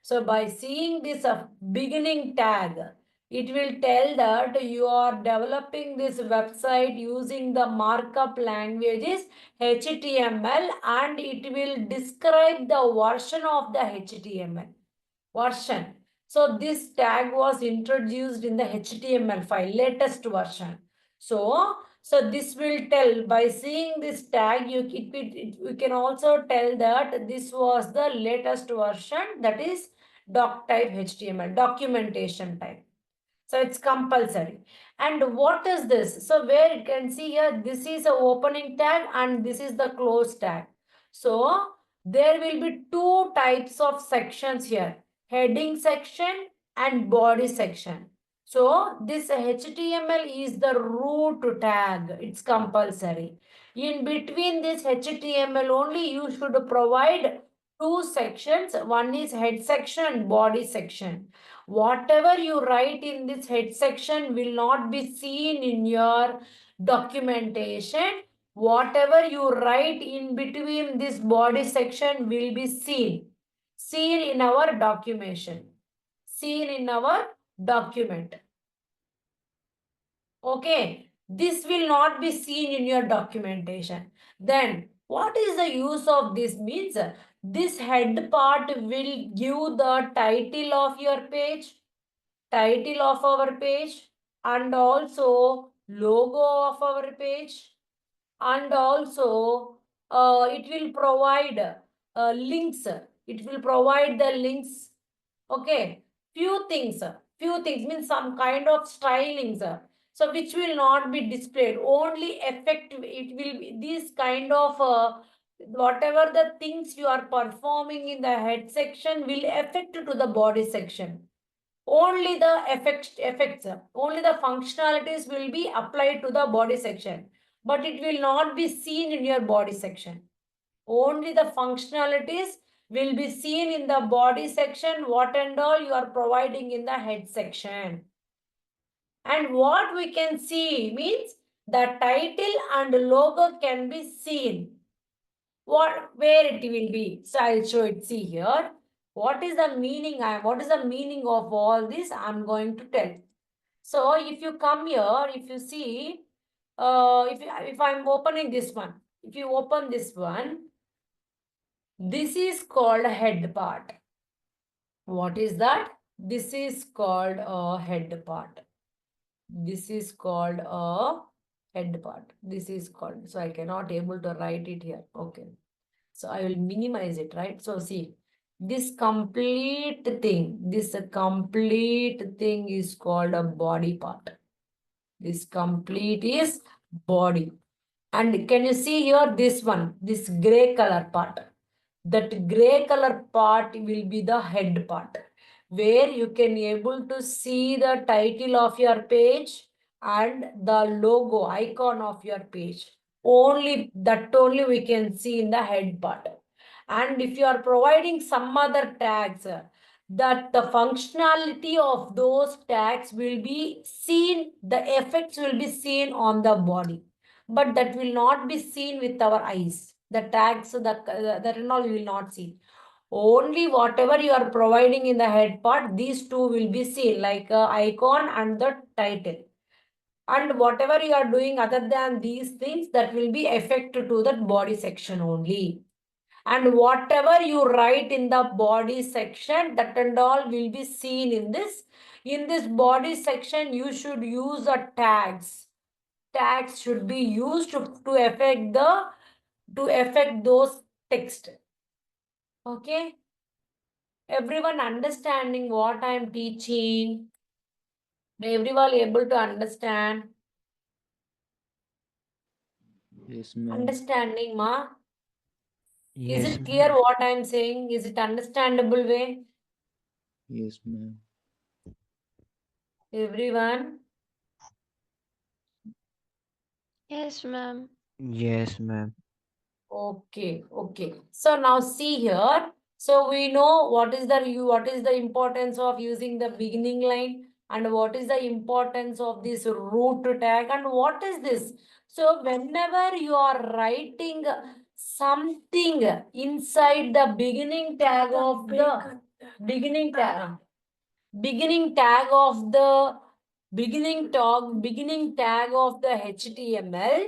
So by seeing this beginning tag, it will tell that you are developing this website using the markup languages HTML, and it will describe the version of the HTML version. So this tag was introduced in the HTML file, latest version. So this will tell, by seeing this tag, you can also tell that this was the latest version, that is doc type HTML, documentation type. So it's compulsory. And what is this? So where you can see here, this is a opening tag and this is the close tag. So there will be two types of sections here, heading section and body section. So this HTML is the root tag. It's compulsory. In between this HTML only, you should provide two sections. One is head section and body section. Whatever you write in this head section will not be seen in your documentation. Whatever you write in between this body section will be seen in our documentation, seen in our document. Okay, this will not be seen in your documentation. Then what is the use of this? Means this head part will give the title of your page, title of our page, and also logo of our page, and also it will provide links. It will provide the links. Okay, few things means some kind of stylings, so which will not be displayed, only effective. It will be this kind of whatever the things you are performing in the head section will affect to the body section. Only the effects, only the functionalities will be applied to the body section, but it will not be seen in your body section. Only the functionalities will be seen in the body section, what and all you are providing in the head section. And what we can see means the title and logo can be seen. Where it will be. So I'll show it. See here. What is the meaning? What is the meaning of all this? I'm going to tell. So if you come here, if you see, if I'm opening this one, if you open this one, this is called head part. What is that? This is called a head part. This is called a head part. This is called, so I cannot able to write it here. Okay. So I will minimize it, right? So see, this complete thing is called a body part. This complete is body. And can you see here this one, this gray color part? That gray color part will be the head part, where you can able to see the title of your page and the logo icon of your page. Only we can see in the head part. And if you are providing some other tags, that the functionality of those tags will be seen, the effects will be seen on the body, but that will not be seen with our eyes. The tags, that and all you will not see. Only whatever you are providing in the head part, these two will be seen, like icon and the title. And whatever you are doing other than these things, that will be effective to that body section only. And whatever you write in the body section, that and all will be seen in this. In this body section, you should use the tags. Tags should be used to affect those text. Okay. Everyone understanding what I am teaching? Everyone able to understand? Yes, ma'am. Understanding, ma? Is Yes, it clear ma'am. what I am saying? Is it understandable way? Yes, ma'am. Everyone? Yes, ma'am. Yes, ma'am. Okay, okay. So now see here. So we know what is the importance of using the beginning line and what is the importance of this root tag and what is this. So whenever you are writing something inside the beginning tag of the beginning tag, beginning tag of the beginning tag of the HTML,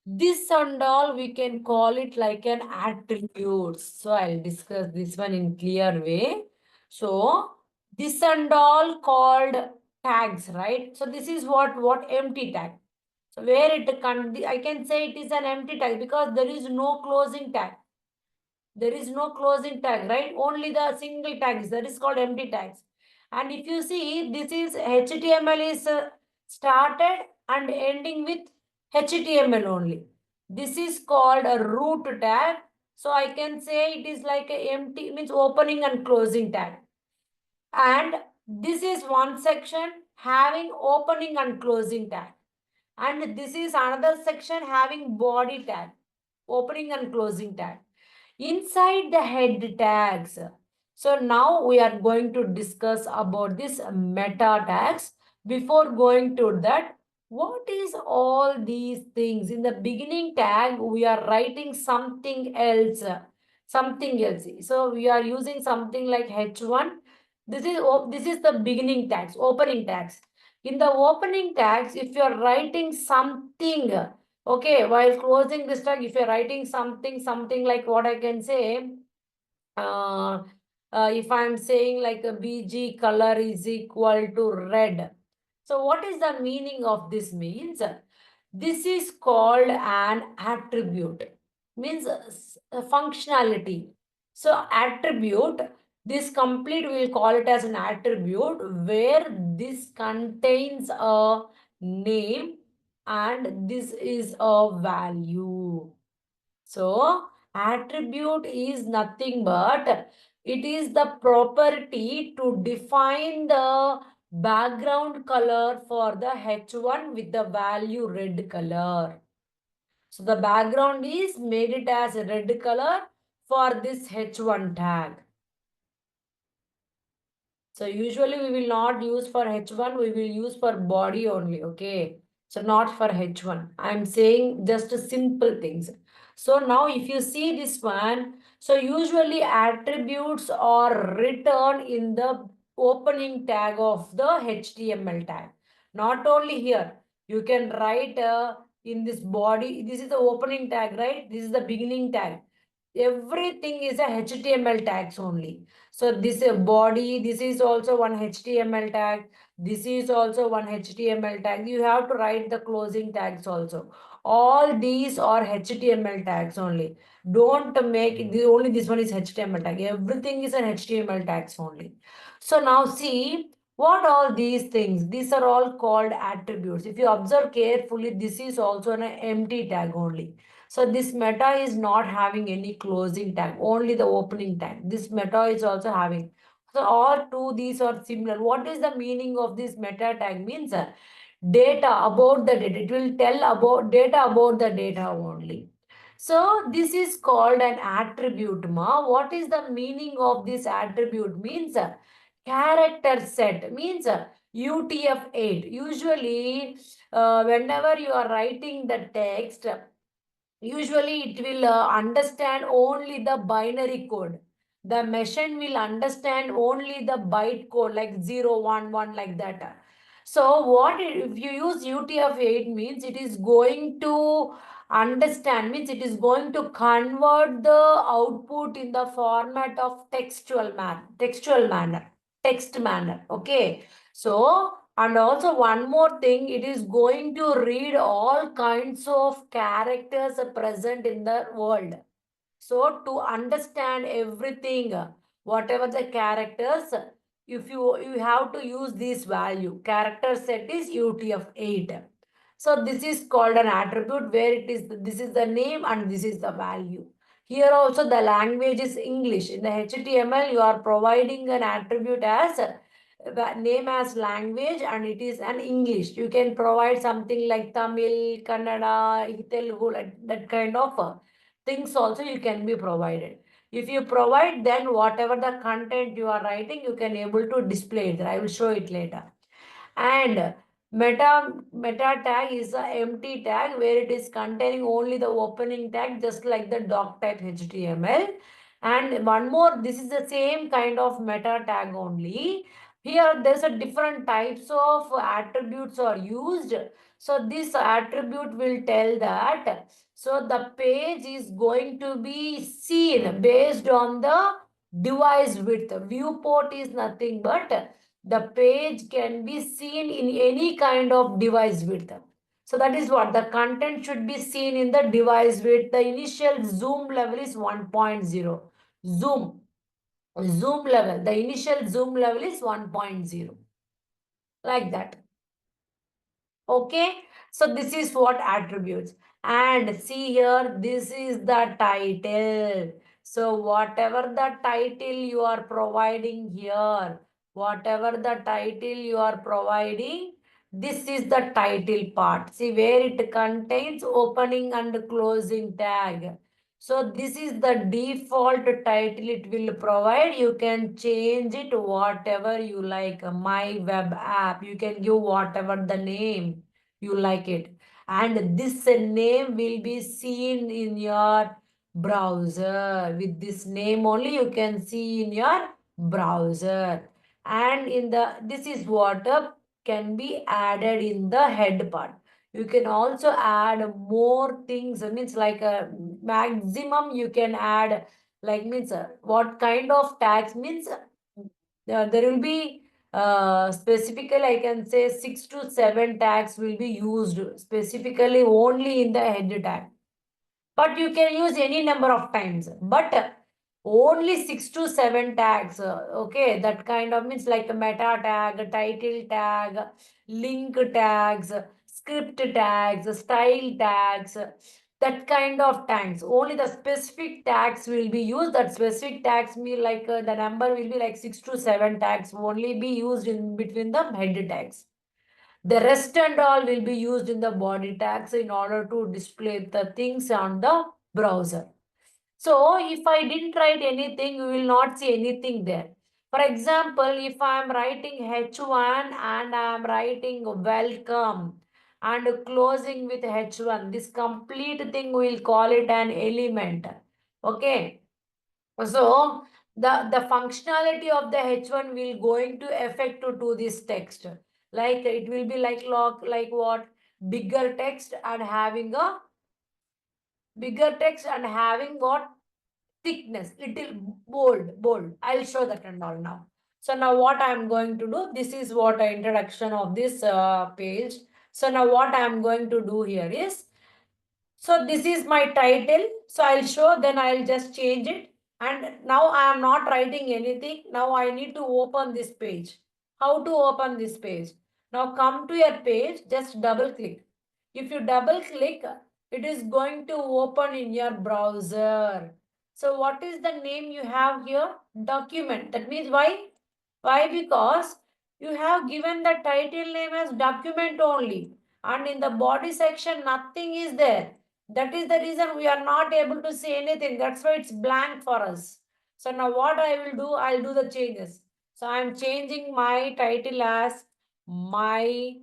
this and all we can call it like an attribute. So I'll discuss this one in clear way. So this and all called tags, right? So this is what empty tag. So where I can say it is an empty tag because there is no closing tag. There is no closing tag, right? Only the single tags, that is called empty tags. And if you see, this is HTML is started and ending with HTML only. This is called a root tag. So I can say it is like a empty, means opening and closing tag. And this is one section having opening and closing tag. And this is another section having body tag, opening and closing tag. Inside the head tags. So now we are going to discuss about this meta tags. Before going to that, what is all these things? In the beginning tag, we are writing something else. Something else. So we are using something like H1. This is the beginning tags, opening tags. In the opening tags, if you are writing something, okay, while closing this tag, if you're writing something like what I can say, if I'm saying like a BG color is equal to red. So what is the meaning of this means? This is called an attribute, means a functionality. So attribute, this complete we'll call it as an attribute where this contains a name and this is a value. So attribute is nothing but it is the property to define the background color for the H1 with the value red color. So the background is made it as a red color for this H1 tag. So usually we will not use for H1, we will use for body only, okay? So not for H1. I'm saying just simple things. So now if you see this one, so usually attributes are written in the opening tag of the HTML tag. Not only here, you can write in this body, this is the opening tag, right? This is the beginning tag. Everything is a HTML tags only. So this body, this is also one HTML tag. This is also one HTML tag. You have to write the closing tags also. All these are HTML tags only. Don't make it, only this one is HTML tag. Everything is an HTML tags only. So now see what all these things. These are all called attributes. If you observe carefully, this is also an empty tag only. So this meta is not having any closing tag, only the opening tag. This meta is also having. So all two these are similar. What is the meaning of this meta tag? Means data about the data. It will tell about data the data only. So this is called an attribute, ma. What is the meaning of this attribute? Means character set. Means UTF-8. Usually, whenever you are writing the text, usually it will understand only the binary code. The machine will understand only the byte code like 0, 1, 1 like that. So if you use UTF-8 means it is going to understand, means it is going to convert the output in the format of textual manner, text manner. Okay. So, and also one more thing, it is going to read all kinds of characters present in the world. So to understand everything, whatever the characters, if you have to use this value, character set is UTF-8. So this is called an attribute where this is the name and this is the value. Here also the language is English. In the HTML, you are providing an attribute as name as language and it is an English. You can provide something like Tamil, Kannada, Telugu, that kind of things also you can be provided. If you provide, then whatever the content you are writing, you can able to display it. I will show it later. And meta tag is a empty tag where it is containing only the opening tag, just like the doc type HTML. And one more, this is the same kind of meta tag only. Here there's a different types of attributes are used. So this attribute will tell that, so the page is going to be seen based on the device width. Viewport is nothing but the page can be seen in any kind of device width. So that is what the content should be seen in the device width. The initial zoom level is 1.0. Zoom level. The initial zoom level is 1.0. Like that. Okay. So this is what attributes. And see here, this is the title. So whatever the title you are providing here, whatever the title you are providing, this is the title part. See where it contains opening and closing tag. So this is the default title it will provide. You can change it whatever you like. My web app. You can give whatever the name you like it. And this name will be seen in your browser. With this name only you can see in your browser. And this is what can be added in the head part. You can also add more things, means like a maximum you can add, like means what kind of tags means there will be specifically I can say 6 to 7 tags will be used specifically only in the head tag. But you can use any number of times. But only 6 to 7 tags. Okay, that kind of means like a meta tag, title tag, link tags, script tags, style tags, that kind of tags. Only the specific tags will be used. That specific tags mean like the number will be like 6 to 7 tags only be used in between the head tags. The rest and all will be used in the body tags in order to display the things on the browser. So if I didn't write anything, you will not see anything there. For example, if I am writing H1 and I am writing welcome and closing with H1, this complete thing we will call it an element. Okay. So the functionality of the H1 will going to affect to this text. Like it will be like what? Bigger text and having a bigger text and having what? Thickness, little bold. I'll show that and all now. So now what I'm going to do, this is what introduction of this page. So now what I'm going to do here is, so this is my title. So I'll show, then I'll just change it. And now I am not writing anything. Now I need to open this page. How to open this page? Now come to your page, just double click. If you double click, it is going to open in your browser. So what is the name you have here? Document. That means why? Why? Because you have given the title name as document only. And in the body section, nothing is there. That is the reason we are not able to see anything. That's why it's blank for us. So now what I will do, I'll do the changes. So I'm changing my title as my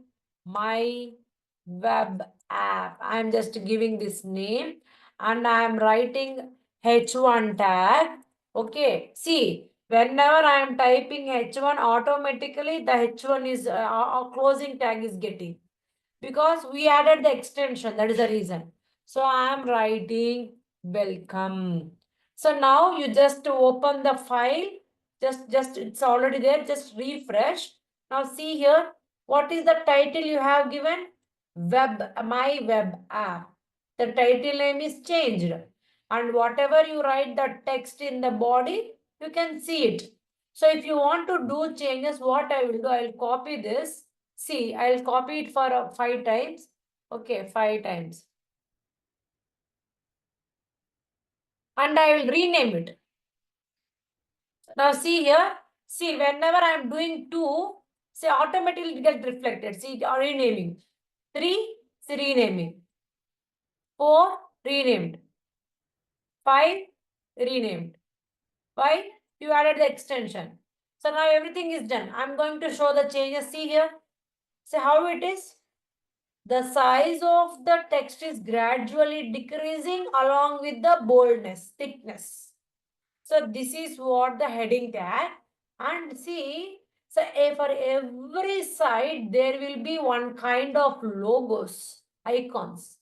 web app. I'm just giving this name. and I am writing H1 tag. Okay, see, whenever I am typing H1, automatically the H1 is closing tag is getting, because we added the extension. That is the reason. So I am writing welcome. So now you just open the file. Just it's already there. Just refresh. Now see here. What is the title you have given? My web app. The title name is changed. And whatever you write the text in the body, you can see it. So if you want to do changes, what I will do, I will copy this. See, I'll copy it for 5 times. Okay, 5 times. And I will rename it. Now see here. See, whenever I am doing 2, say automatically it gets reflected. See, renaming. 3, see renaming. 4, renamed. 5, renamed. Why? You added the extension. So now everything is done. I'm going to show the changes. See here. See how it is. The size of the text is gradually decreasing along with the boldness, thickness. So this is what the heading tag. And see, so for every side, there will be one kind of logos, icons.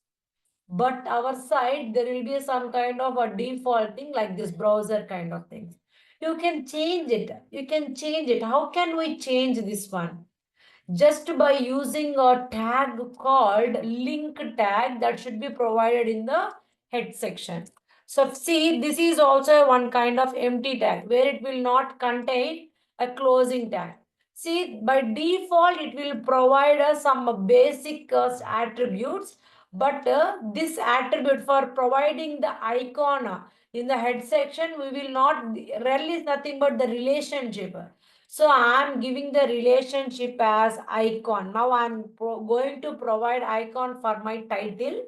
But our side, there will be some kind of a default thing like this browser kind of thing. You can change it. You can change it. How can we change this one? Just by using a tag called link tag that should be provided in the head section. So see, this is also one kind of empty tag where it will not contain a closing tag. See, by default, it will provide us some basic attributes, but this attribute for providing the icon in the head section, we will not release nothing but the relationship. So I am giving the relationship as icon. Now I am going to provide icon for my title.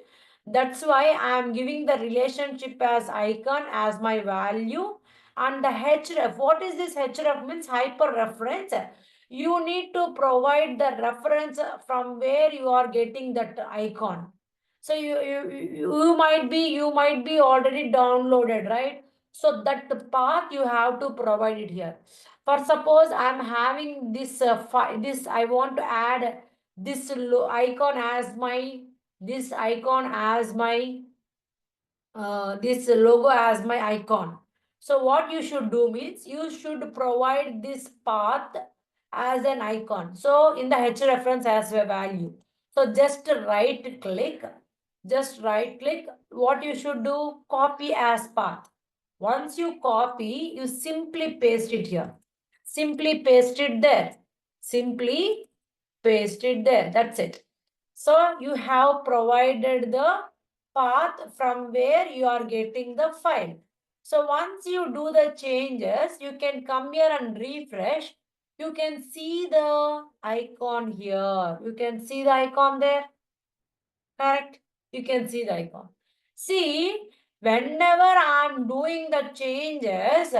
That's why I am giving the relationship as icon as my value. And the href, what is this href? Means hyper reference. You need to provide the reference from where you are getting that icon. So you might be already downloaded, right? So that path you have to provide it here. For suppose I'm having this this I want to add this icon as my this icon as my this logo as my icon. So what you should do means you should provide this path as an icon. So in the href as a value. So just right click, what you should do, copy as path. Once you copy, you simply paste it here. Simply paste it there. Simply paste it there. That's it. So you have provided the path from where you are getting the file. So once you do the changes, you can come here and refresh. You can see the icon here. You can see the icon there. Correct? You can see the icon. See, whenever I am doing the changes,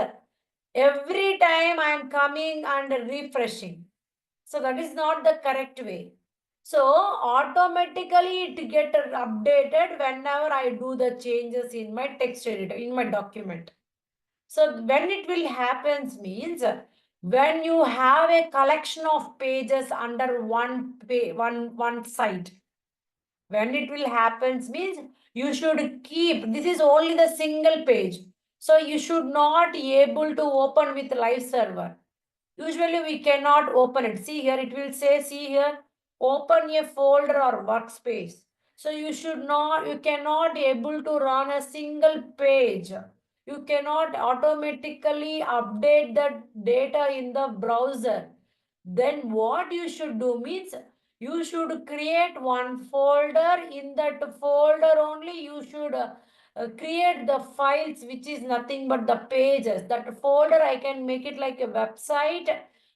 every time I am coming and refreshing. So that is not the correct way. So automatically it get updated whenever I do the changes in my text editor, in my document. So when it will happens means when you have a collection of pages under one site. When it will happens means you should keep, this is only the single page. So you should not be able to open with live server. Usually we cannot open it. See here, it will say, see here, open a folder or workspace. So you cannot able to run a single page. You cannot automatically update the data in the browser. Then what you should do means, you should create one folder. In that folder only you should create the files, which is nothing but the pages. That folder I can make it like a website,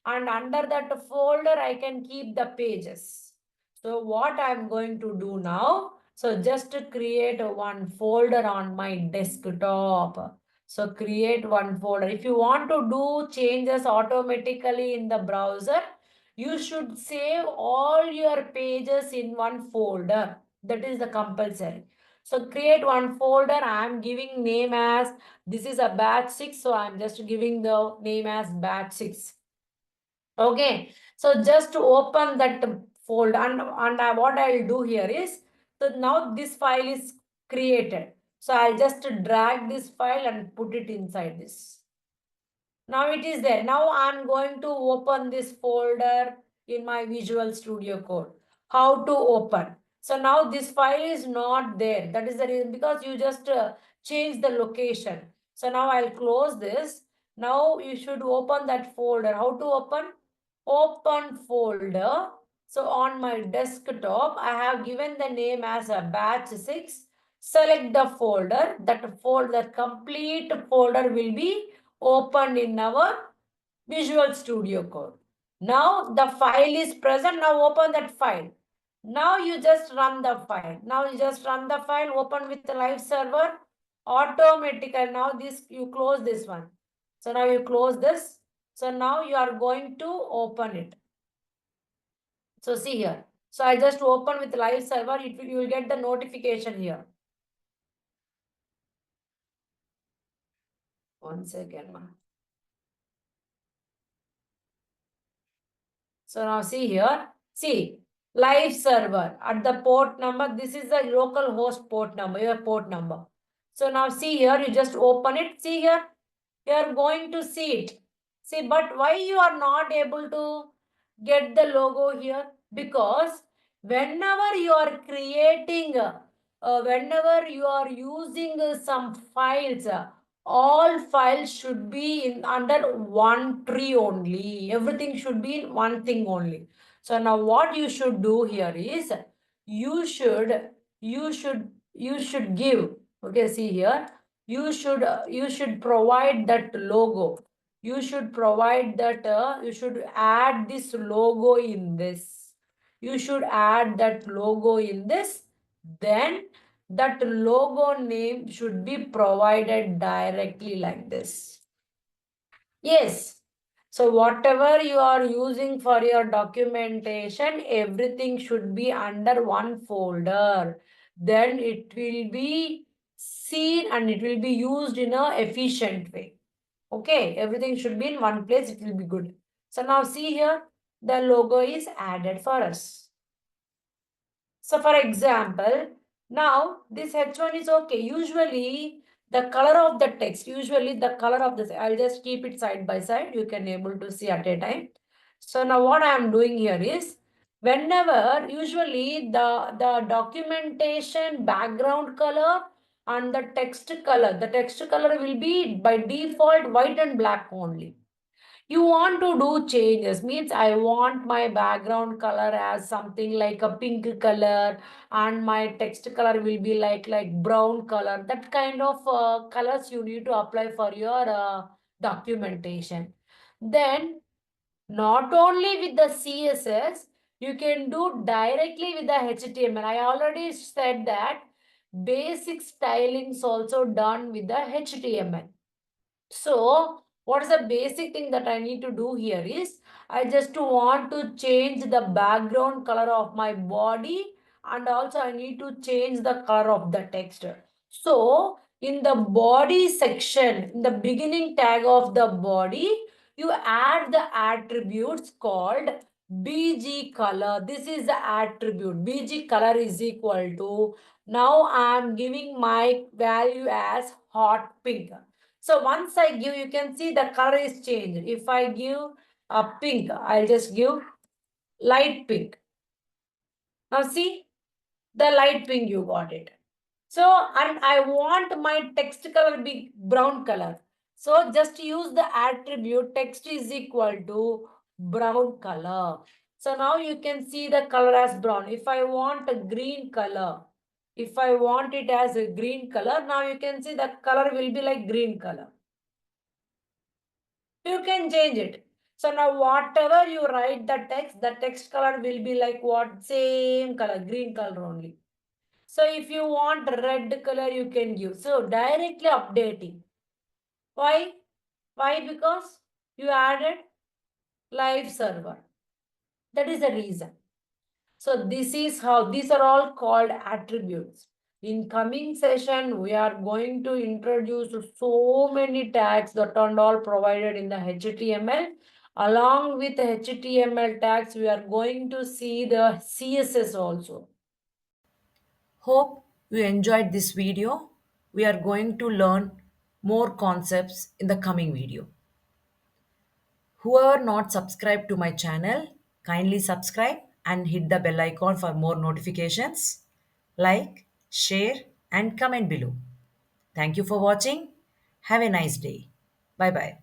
and under that folder I can keep the pages. So what I'm going to do now, so just create one folder on my desktop. So create one folder. If you want to do changes automatically in the browser, you should save all your pages in one folder. That is the compulsory. So create one folder. I'm giving name as, this is a batch 6. So I'm just giving the name as batch 6. Okay. So just to open that folder and what I'll do here is, so now this file is created. So I'll just drag this file and put it inside this. Now it is there. Now I'm going to open this folder in my Visual Studio Code. How to open? So now this file is not there. That is the reason, because you just change the location. So now I'll close this. Now you should open that folder. How to open? Open folder. So on my desktop, I have given the name as a batch 6. Select the folder. That complete folder will be opened in our Visual Studio Code. Now the file is present. Now open that file. Now you just run the file. Now you just run the file, open with the live server. Automatically, now this you close this one. So now you close this. So now you are going to open it. So see here. So I just open with live server. You will get the notification here. One second, ma'am. So now see here, see live server at the port number. This is the local host port number, your port number. So now see here, you just open it. See here, you are going to see it. See, but why you are not able to get the logo here? Because whenever you are creating, whenever you are using some files, all files should be in under one tree only. Everything should be in one thing only. So now what you should do here is, you should give, okay, see here, you should provide that logo. You should provide that, you should add this logo in this. You should add that logo in this. Then that logo name should be provided directly like this. Yes. So whatever you are using for your documentation, everything should be under one folder. Then it will be seen and it will be used in a efficient way. Okay, everything should be in one place, it will be good. So now see here, the logo is added for us. So for example, now this H1 is okay. Usually the color of the text, usually the color of this, I'll just keep it side by side. You can able to see at a time. So now what I am doing here is, whenever usually the documentation background color and the text color will be by default white and black only. You want to do changes, means I want my background color as something like a pink color and my text color will be like brown color. That kind of colors you need to apply for your documentation. Then not only with the CSS, you can do directly with the HTML. I already said that basic styling is also done with the HTML. So what is the basic thing that I need to do here is, I just want to change the background color of my body, and also I need to change the color of the text. So in the body section, in the beginning tag of the body, you add the attributes called BG color. This is the attribute. BG color is equal to, now I am giving my value as hot pink. So once I give, you can see the color is changed. If I give a pink, I'll just give light pink. Now see, the light pink, you got it. So, and I want my text color be brown color. So just use the attribute text is equal to brown color. So now you can see the color as brown. If I want a green color, if I want it as a green color, now you can see the color will be like green color. You can change it. So now whatever you write the text color will be like what? Same color, green color only. So if you want red color, you can give. So directly updating. Why? Why? Because you added live server. That is the reason. So this is how, these are all called attributes. In coming session, we are going to introduce so many tags that are all provided in the HTML. Along with the HTML tags, we are going to see the CSS also. Hope you enjoyed this video. We are going to learn more concepts in the coming video. Whoever not subscribed to my channel, kindly subscribe and hit the bell icon for more notifications. Like, share and comment below. Thank you for watching. Have a nice day. Bye bye.